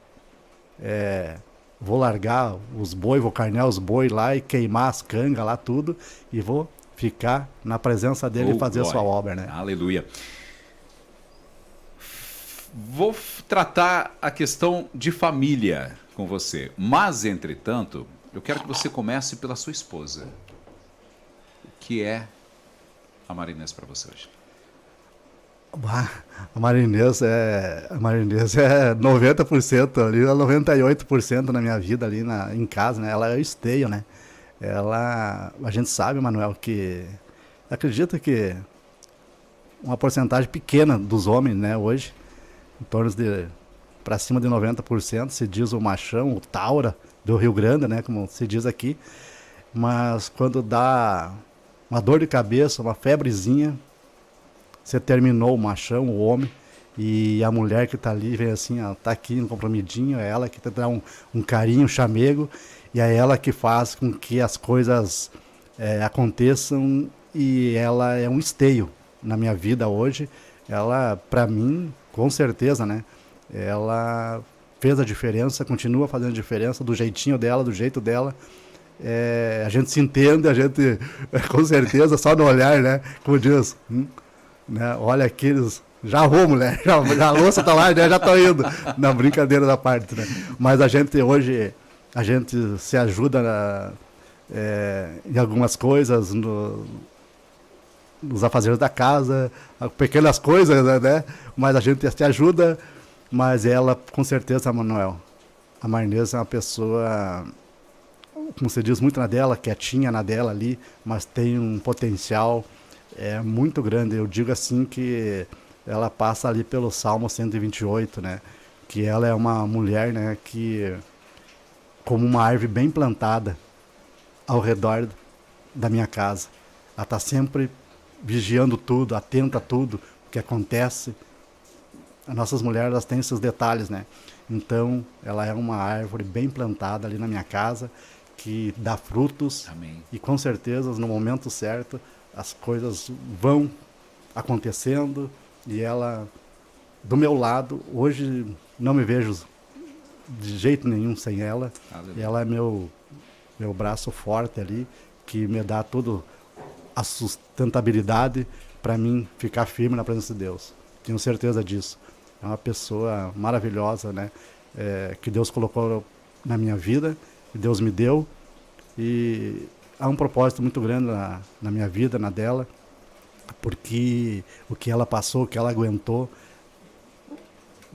vou largar os boi, vou carnear os boi lá e queimar as cangas lá, tudo, e vou ficar na presença dele e fazer a sua obra, né? Aleluia. Vou tratar a questão de família com você, mas, entretanto, eu quero que você comece pela sua esposa. O que é a Marinês para você hoje? A Marinês é 90% ali, 98% na minha vida ali em casa, né? Ela é o esteio, né? A gente sabe, Manuel, que acredita que uma porcentagem pequena dos homens, né, hoje, em torno de para cima de 90%, se diz o machão, o taura do Rio Grande, né, como se diz aqui, mas quando dá uma dor de cabeça, uma febrezinha, você terminou o machão, o homem, e a mulher que está ali vem assim, ó, tá aqui no comprimidinho, é ela que te dá um carinho, um chamego, e é ela que faz com que as coisas aconteçam, e ela é um esteio na minha vida hoje. Ela, para mim, com certeza, né? Ela fez a diferença, continua fazendo a diferença do jeitinho dela, do jeito dela. A gente se entende, a gente, com certeza, só no olhar, né? Como diz, né? Olha aqueles... Já vou, mulher, já a louça tá lá, já tô indo. Na brincadeira da parte, né? Mas a gente hoje, a gente se ajuda em algumas coisas, nos afazeres da casa, pequenas coisas, né? Mas a gente se ajuda, mas ela, com certeza, Manuel, a Marinês é uma pessoa, como você diz, muito na dela, quietinha na dela ali, mas tem um potencial muito grande. Eu digo assim que ela passa ali pelo Salmo 128, né? Que ela é uma mulher, né, que como uma árvore bem plantada ao redor da minha casa. Ela está sempre vigiando tudo, atenta a tudo que acontece. As nossas mulheres, elas têm esses detalhes, né? Então, ela é uma árvore bem plantada ali na minha casa, que dá frutos. Amém. E com certeza, no momento certo, as coisas vão acontecendo. E ela, do meu lado, hoje não me vejo de jeito nenhum sem ela. Aleluia. E ela é meu braço forte ali, que me dá toda a sustentabilidade para mim ficar firme na presença de Deus. Tenho certeza disso. É uma pessoa maravilhosa, né? Que Deus colocou na minha vida, que Deus me deu. E há um propósito muito grande na minha vida, na dela, porque o que ela passou, o que ela aguentou,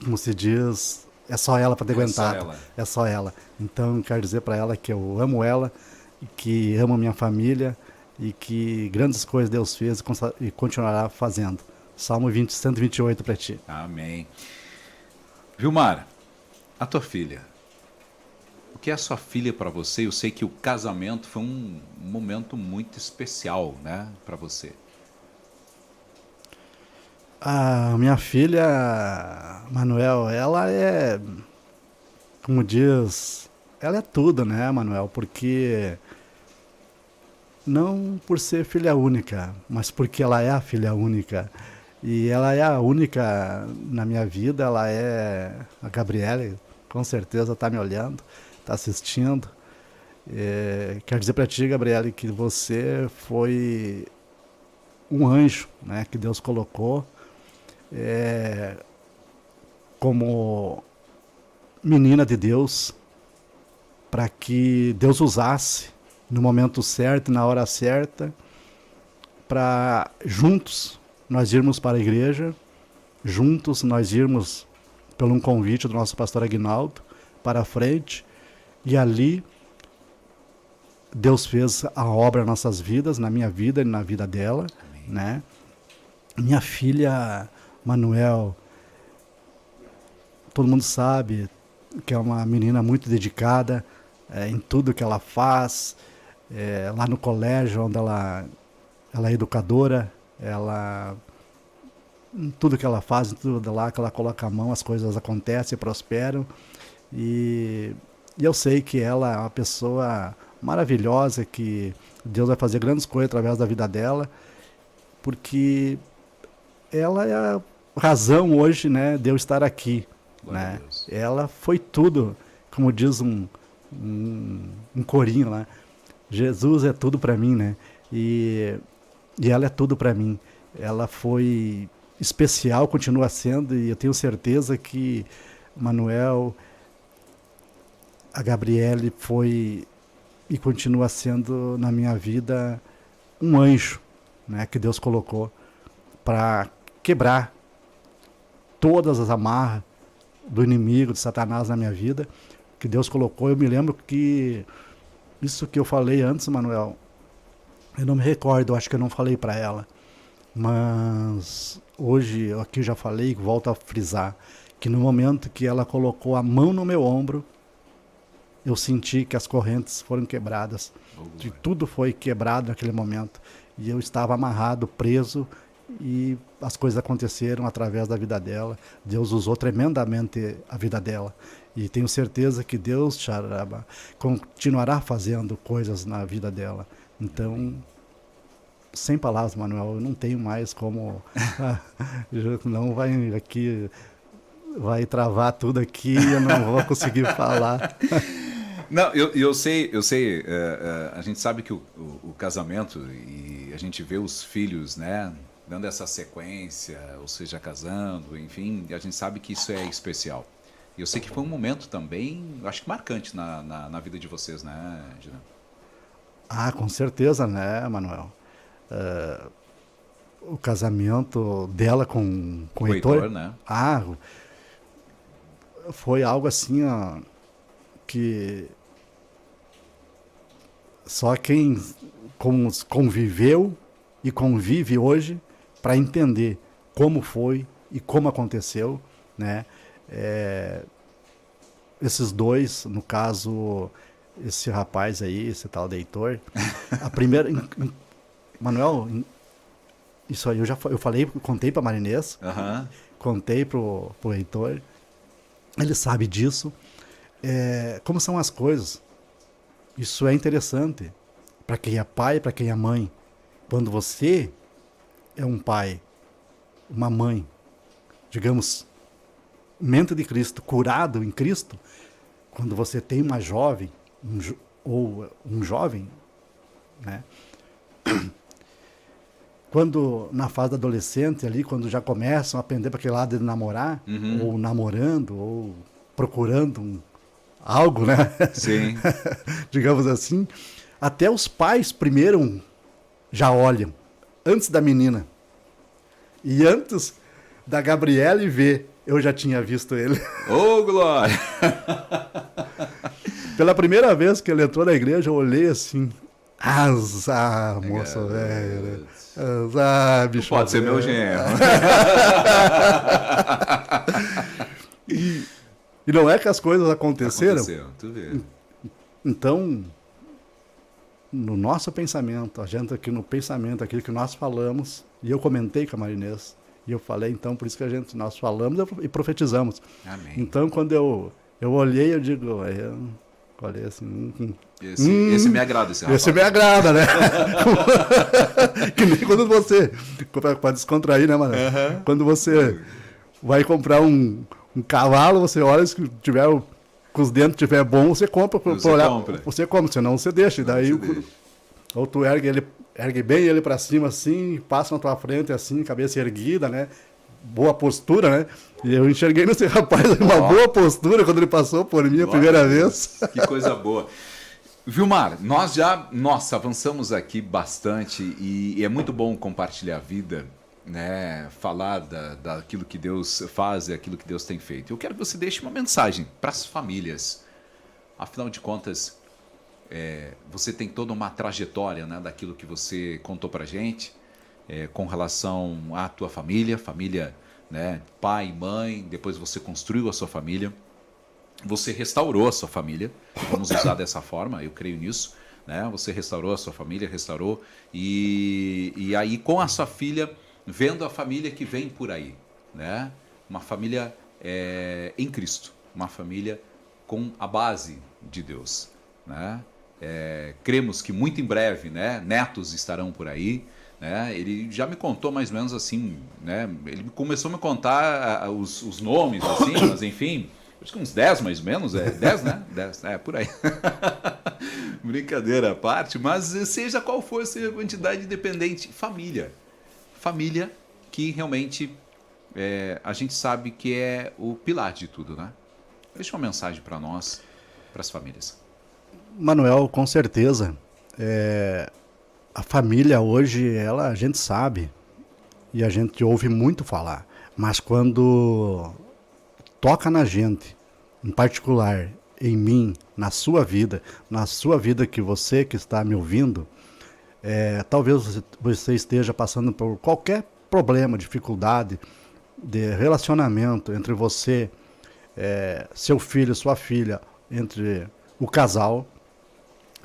como se diz, é só ela para ter aguentado. É só ela. Então, quero dizer para ela que eu amo ela, que amo a minha família e que grandes coisas Deus fez e continuará fazendo. Salmo 128 para ti. Amém. Vilmar, a tua filha. O que é a sua filha para você? Eu sei que o casamento foi um momento muito especial, né, para você. A minha filha, Manuel, ela é, como diz, ela é tudo, né, Manuel? Porque não por ser filha única, mas porque ela é a filha única. E ela é a única na minha vida, ela é a Gabriele, com certeza está me olhando, está assistindo. Quero dizer para ti, Gabriele, que você foi um anjo, né, que Deus colocou como menina de Deus, para que Deus usasse no momento certo, na hora certa, para juntos nós irmos para a igreja, juntos nós irmos pelo um convite do nosso pastor Aguinaldo para frente, e ali Deus fez a obra nas nossas vidas, na minha vida e na vida dela, né? Minha filha Manuel, todo mundo sabe que é uma menina muito dedicada em tudo que ela faz, lá no colégio onde ela é educadora, em tudo que ela faz, em tudo lá que ela coloca a mão, as coisas acontecem e prosperam. E eu sei que ela é uma pessoa maravilhosa, que Deus vai fazer grandes coisas através da vida dela, porque ela é a razão hoje, né, de eu estar aqui, né? Ela foi tudo, como diz um corinho lá, Jesus é tudo para mim, né? E ela é tudo para mim. Ela foi especial, continua sendo, e eu tenho certeza que Manuel, a Gabriele foi e continua sendo na minha vida um anjo, né, que Deus colocou para quebrar todas as amarras do inimigo, de Satanás na minha vida, que Deus colocou. Eu me lembro que isso que eu falei antes, Manuel, eu não me recordo, eu acho que eu não falei para ela, mas hoje eu aqui já falei, volto a frisar, que no momento que ela colocou a mão no meu ombro, eu senti que as correntes foram quebradas, que tudo foi quebrado naquele momento, e eu estava amarrado, preso, e as coisas aconteceram através da vida dela. Deus usou tremendamente a vida dela, e tenho certeza que Deus continuará fazendo coisas na vida dela. Então, sem palavras, Manuel, eu não tenho mais como não vai travar tudo aqui, eu não vou conseguir falar. Não, eu sei, a gente sabe que o casamento, e a gente vê os filhos, né, dando essa sequência, ou seja, casando, enfim, a gente sabe que isso é especial. E eu sei que foi um momento também, acho que marcante na vida de vocês, né, Gina? Ah, com certeza, né, Manuel? O casamento dela com o Heitor, né? Foi algo assim, ó, que só quem conviveu e convive hoje para entender como foi e como aconteceu, né? Esses dois, no caso, esse rapaz aí, esse tal de Heitor, a primeira... Manuel, isso aí eu falei, contei para Marinês, contei pro Heitor, ele sabe disso, como são as coisas. Isso é interessante para quem é pai, para quem é mãe. Quando você é um pai, uma mãe, digamos, mente de Cristo, curado em Cristo, quando você tem uma jovem, ou um jovem, né? Quando na fase adolescente ali, quando já começam a aprender para aquele lado de namorar, ou namorando, ou procurando algo, né? Sim. Digamos assim, até os pais primeiro já olham, antes da menina. E antes da Gabriele ver, eu já tinha visto ele. Ô, glória! Pela primeira vez que ele entrou na igreja, eu olhei assim, azar, moça velha. Azar, bicho. Pode ser meu genro. E não é que as coisas aconteceram? Aconteceu, tu vê. Então, no nosso pensamento, a gente aqui no pensamento, aquilo que nós falamos, e eu comentei com a Marinês, e eu falei, então, por isso que nós falamos e profetizamos. Amém. Então, quando eu olhei, eu digo, olhei assim... Esse me agrada, esse rapaz. Esse me agrada, né? Que nem quando você... Para descontrair, né, mano? Quando você vai comprar um cavalo, você olha, se tiver com os dentes tiver bom, você compra. Você compra, senão você deixa. Daí ou tu ergue bem ele para cima assim, passa na tua frente assim, cabeça erguida, né? Boa postura, né? E eu enxerguei nesse rapaz uma boa postura quando ele passou por mim a primeira vez. Que coisa boa. Vilmar, nós avançamos aqui bastante e é muito bom compartilhar a vida né, falar daquilo que Deus faz e aquilo que Deus tem feito. Eu quero que você deixe uma mensagem para as famílias. Afinal de contas, você tem toda uma trajetória, né, daquilo que você contou para a gente, com relação à tua família, né, pai, mãe, depois você construiu a sua família, você restaurou a sua família, vamos usar dessa forma, eu creio nisso, né? Você restaurou a sua família, e aí com a sua filha, vendo a família que vem por aí, né? Uma família em Cristo, uma família com a base de Deus, né? Cremos que muito em breve, né, netos estarão por aí, né? Ele já me contou mais ou menos assim, né? Ele começou a me contar os nomes, assim, mas enfim, acho que uns 10 mais ou menos, 10, né? 10, por aí. Brincadeira à parte, mas seja qual for a quantidade independente, família que realmente a gente sabe que é o pilar de tudo, né? Deixa uma mensagem para nós, para as famílias. Manuel, com certeza. A família hoje, a gente sabe e a gente ouve muito falar, mas quando toca na gente, em particular, em mim, na sua vida que você que está me ouvindo, talvez você esteja passando por qualquer problema, dificuldade de relacionamento entre você, seu filho, sua filha, entre o casal.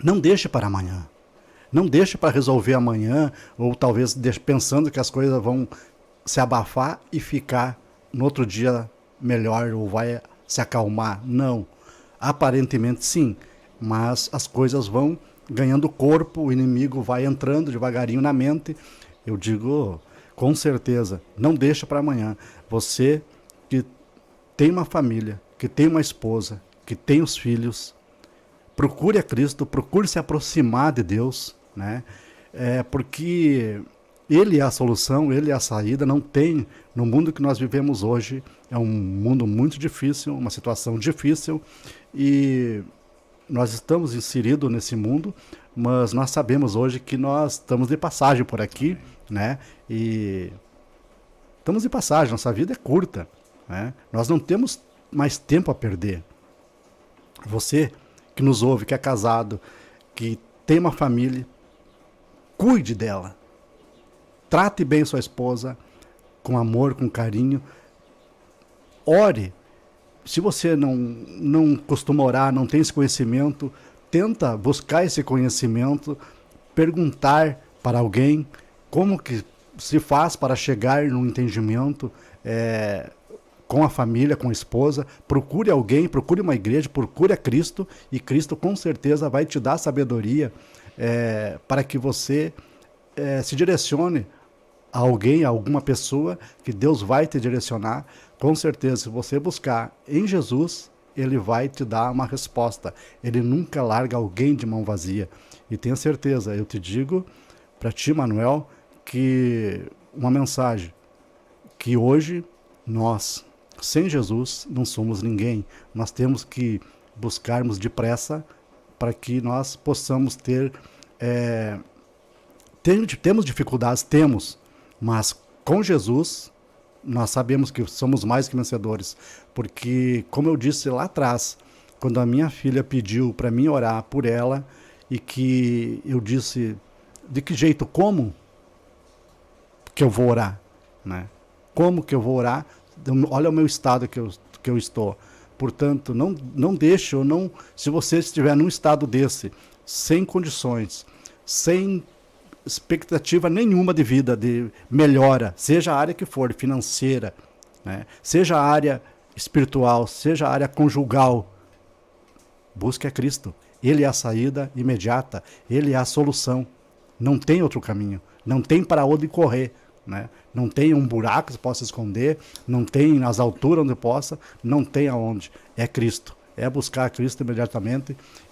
Não deixe para amanhã. Não deixe para resolver amanhã, ou talvez pensando que as coisas vão se abafar e ficar no outro dia melhor, ou vai se acalmar. Não. Aparentemente sim, mas as coisas vão ganhando corpo, o inimigo vai entrando devagarinho na mente. Eu digo, com certeza, não deixa para amanhã. Você que tem uma família, que tem uma esposa, que tem os filhos, procure a Cristo, procure se aproximar de Deus, né? Porque Ele é a solução, Ele é a saída. Não tem, no mundo que nós vivemos hoje, é um mundo muito difícil, uma situação difícil, e nós estamos inseridos nesse mundo, mas nós sabemos hoje que nós estamos de passagem por aqui, né? E estamos de passagem, nossa vida é curta, né? Nós não temos mais tempo a perder. Você que nos ouve, que é casado, que tem uma família, cuide dela. Trate bem sua esposa, com amor, com carinho. Ore. Se você não costuma orar, não tem esse conhecimento, tenta buscar esse conhecimento, perguntar para alguém como que se faz para chegar num entendimento com a família, com a esposa. Procure alguém, procure uma igreja, procure a Cristo, e Cristo com certeza vai te dar sabedoria para que você se direcione a alguém, a alguma pessoa, que Deus vai te direcionar. Com certeza, se você buscar em Jesus, Ele vai te dar uma resposta. Ele nunca larga alguém de mão vazia. E tenha certeza, eu te digo para ti, Manuel, que uma mensagem, que hoje nós, sem Jesus, não somos ninguém. Nós temos que buscarmos depressa para que nós possamos temos dificuldades, mas com Jesus nós sabemos que somos mais que vencedores, porque, como eu disse lá atrás, quando a minha filha pediu para mim orar por ela, e que eu disse, de que jeito, como que eu vou orar, né? Como que eu vou orar? Olha o meu estado que eu estou. Portanto, não deixe, se você estiver num estado desse, sem condições, sem expectativa nenhuma de vida, de melhora, seja a área que for, financeira, né? Seja a área espiritual, seja a área conjugal, busque a Cristo. Ele é a saída imediata, Ele é a solução. Não tem outro caminho, não tem para onde correr, né? Não tem um buraco que possa esconder, não tem nas alturas onde possa, não tem aonde. É Cristo, é buscar a Cristo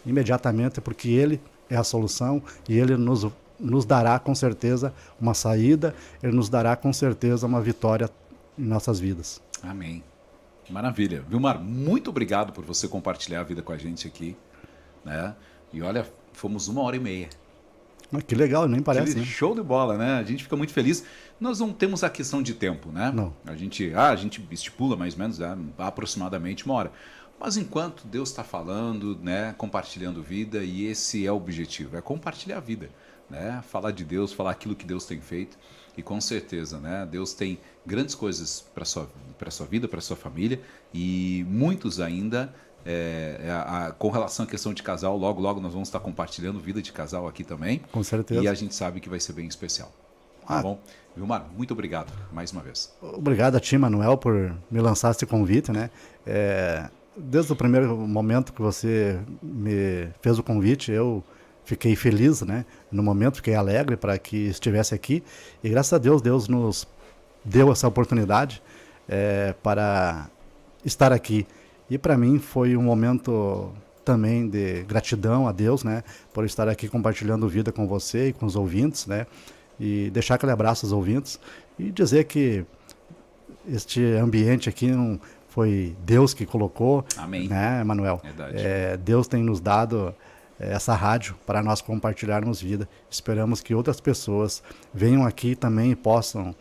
imediatamente, porque Ele é a solução, e Ele nos dará com certeza uma saída, Ele nos dará com certeza uma vitória em nossas vidas. Amém. Maravilha. Vilmar, muito obrigado por você compartilhar a vida com a gente aqui, né? E olha, fomos 1h30. Ah, que legal, nem parece, né? Show de bola, né? A gente fica muito feliz. Nós não temos a questão de tempo, né? Não. A gente estipula mais ou menos, né, aproximadamente 1 hora. Mas enquanto Deus está falando, né, compartilhando vida, e esse é o objetivo, é compartilhar a vida, né? Falar de Deus, falar aquilo que Deus tem feito. E com certeza, né, Deus tem grandes coisas para sua vida, para sua família, e muitos ainda, com relação à questão de casal, logo, logo nós vamos estar compartilhando vida de casal aqui também. Com certeza. E a gente sabe que vai ser bem especial. Tá bom? Vilmar, muito obrigado mais uma vez. Obrigado a ti, Manuel, por me lançar esse convite, né? Desde o primeiro momento que você me fez o convite, eu fiquei feliz, né? No momento, fiquei alegre para que estivesse aqui. E graças a Deus, Deus nos deu essa oportunidade para estar aqui. E para mim foi um momento também de gratidão a Deus, né? Por estar aqui compartilhando vida com você e com os ouvintes, né? E deixar aquele abraço aos ouvintes e dizer que este ambiente aqui não foi Deus que colocou. Amém. Né, Manuel? Verdade. Deus tem nos dado essa rádio para nós compartilharmos vida. Esperamos que outras pessoas venham aqui também e possam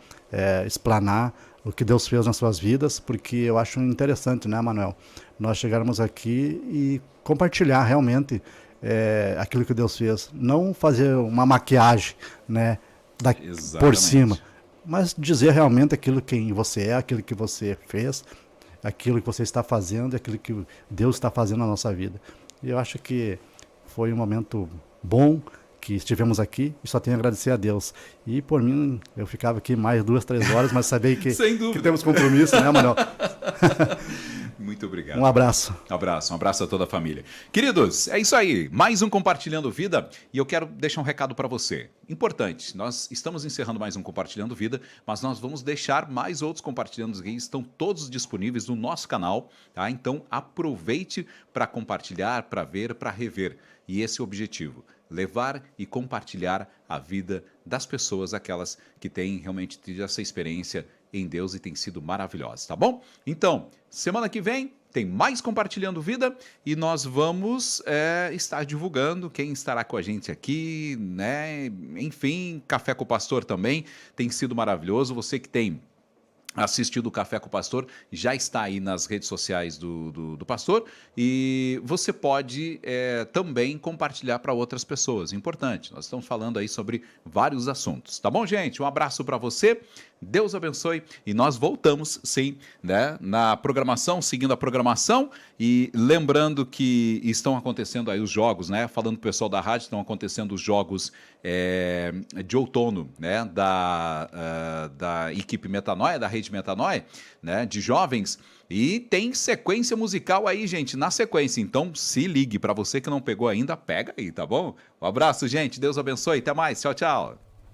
explanar o que Deus fez nas suas vidas, porque eu acho interessante, né, Manuel? Nós chegarmos aqui e compartilhar realmente aquilo que Deus fez. Não fazer uma maquiagem, né, por cima, mas dizer realmente aquilo que você é, aquilo que você fez, aquilo que você está fazendo, aquilo que Deus está fazendo na nossa vida. E eu acho que foi um momento bom que estivemos aqui e só tenho a agradecer a Deus. E por mim, eu ficava aqui mais 2, 3 horas, mas sabia que temos compromisso, né, Manuel? Muito obrigado. Um abraço. Um abraço a toda a família. Queridos, é isso aí. Mais um Compartilhando Vida e eu quero deixar um recado para você. Importante, nós estamos encerrando mais um Compartilhando Vida, mas nós vamos deixar mais outros Compartilhando Vida, estão todos disponíveis no nosso canal, tá? Então aproveite para compartilhar, para ver, para rever. E esse é o objetivo, levar e compartilhar a vida das pessoas, aquelas que têm realmente tido essa experiência em Deus e tem sido maravilhosa, tá bom? Então, semana que vem tem mais Compartilhando Vida e nós vamos estar divulgando quem estará com a gente aqui, né? Enfim, Café com o Pastor também tem sido maravilhoso. Você que tem assistido o Café com o Pastor, já está aí nas redes sociais do Pastor e você pode também compartilhar para outras pessoas. Importante, nós estamos falando aí sobre vários assuntos. Tá bom, gente? Um abraço para você, Deus abençoe e nós voltamos, sim, né, na programação, seguindo a programação e lembrando que estão acontecendo aí os jogos, né? Falando pro pessoal da rádio, estão acontecendo os jogos de outono, né? Da equipe Metanoia, da rede Metanoia, né? De jovens. E tem sequência musical aí, gente, na sequência. Então se ligue, para você que não pegou ainda, pega aí, tá bom? Um abraço, gente. Deus abençoe. Até mais. Tchau, tchau.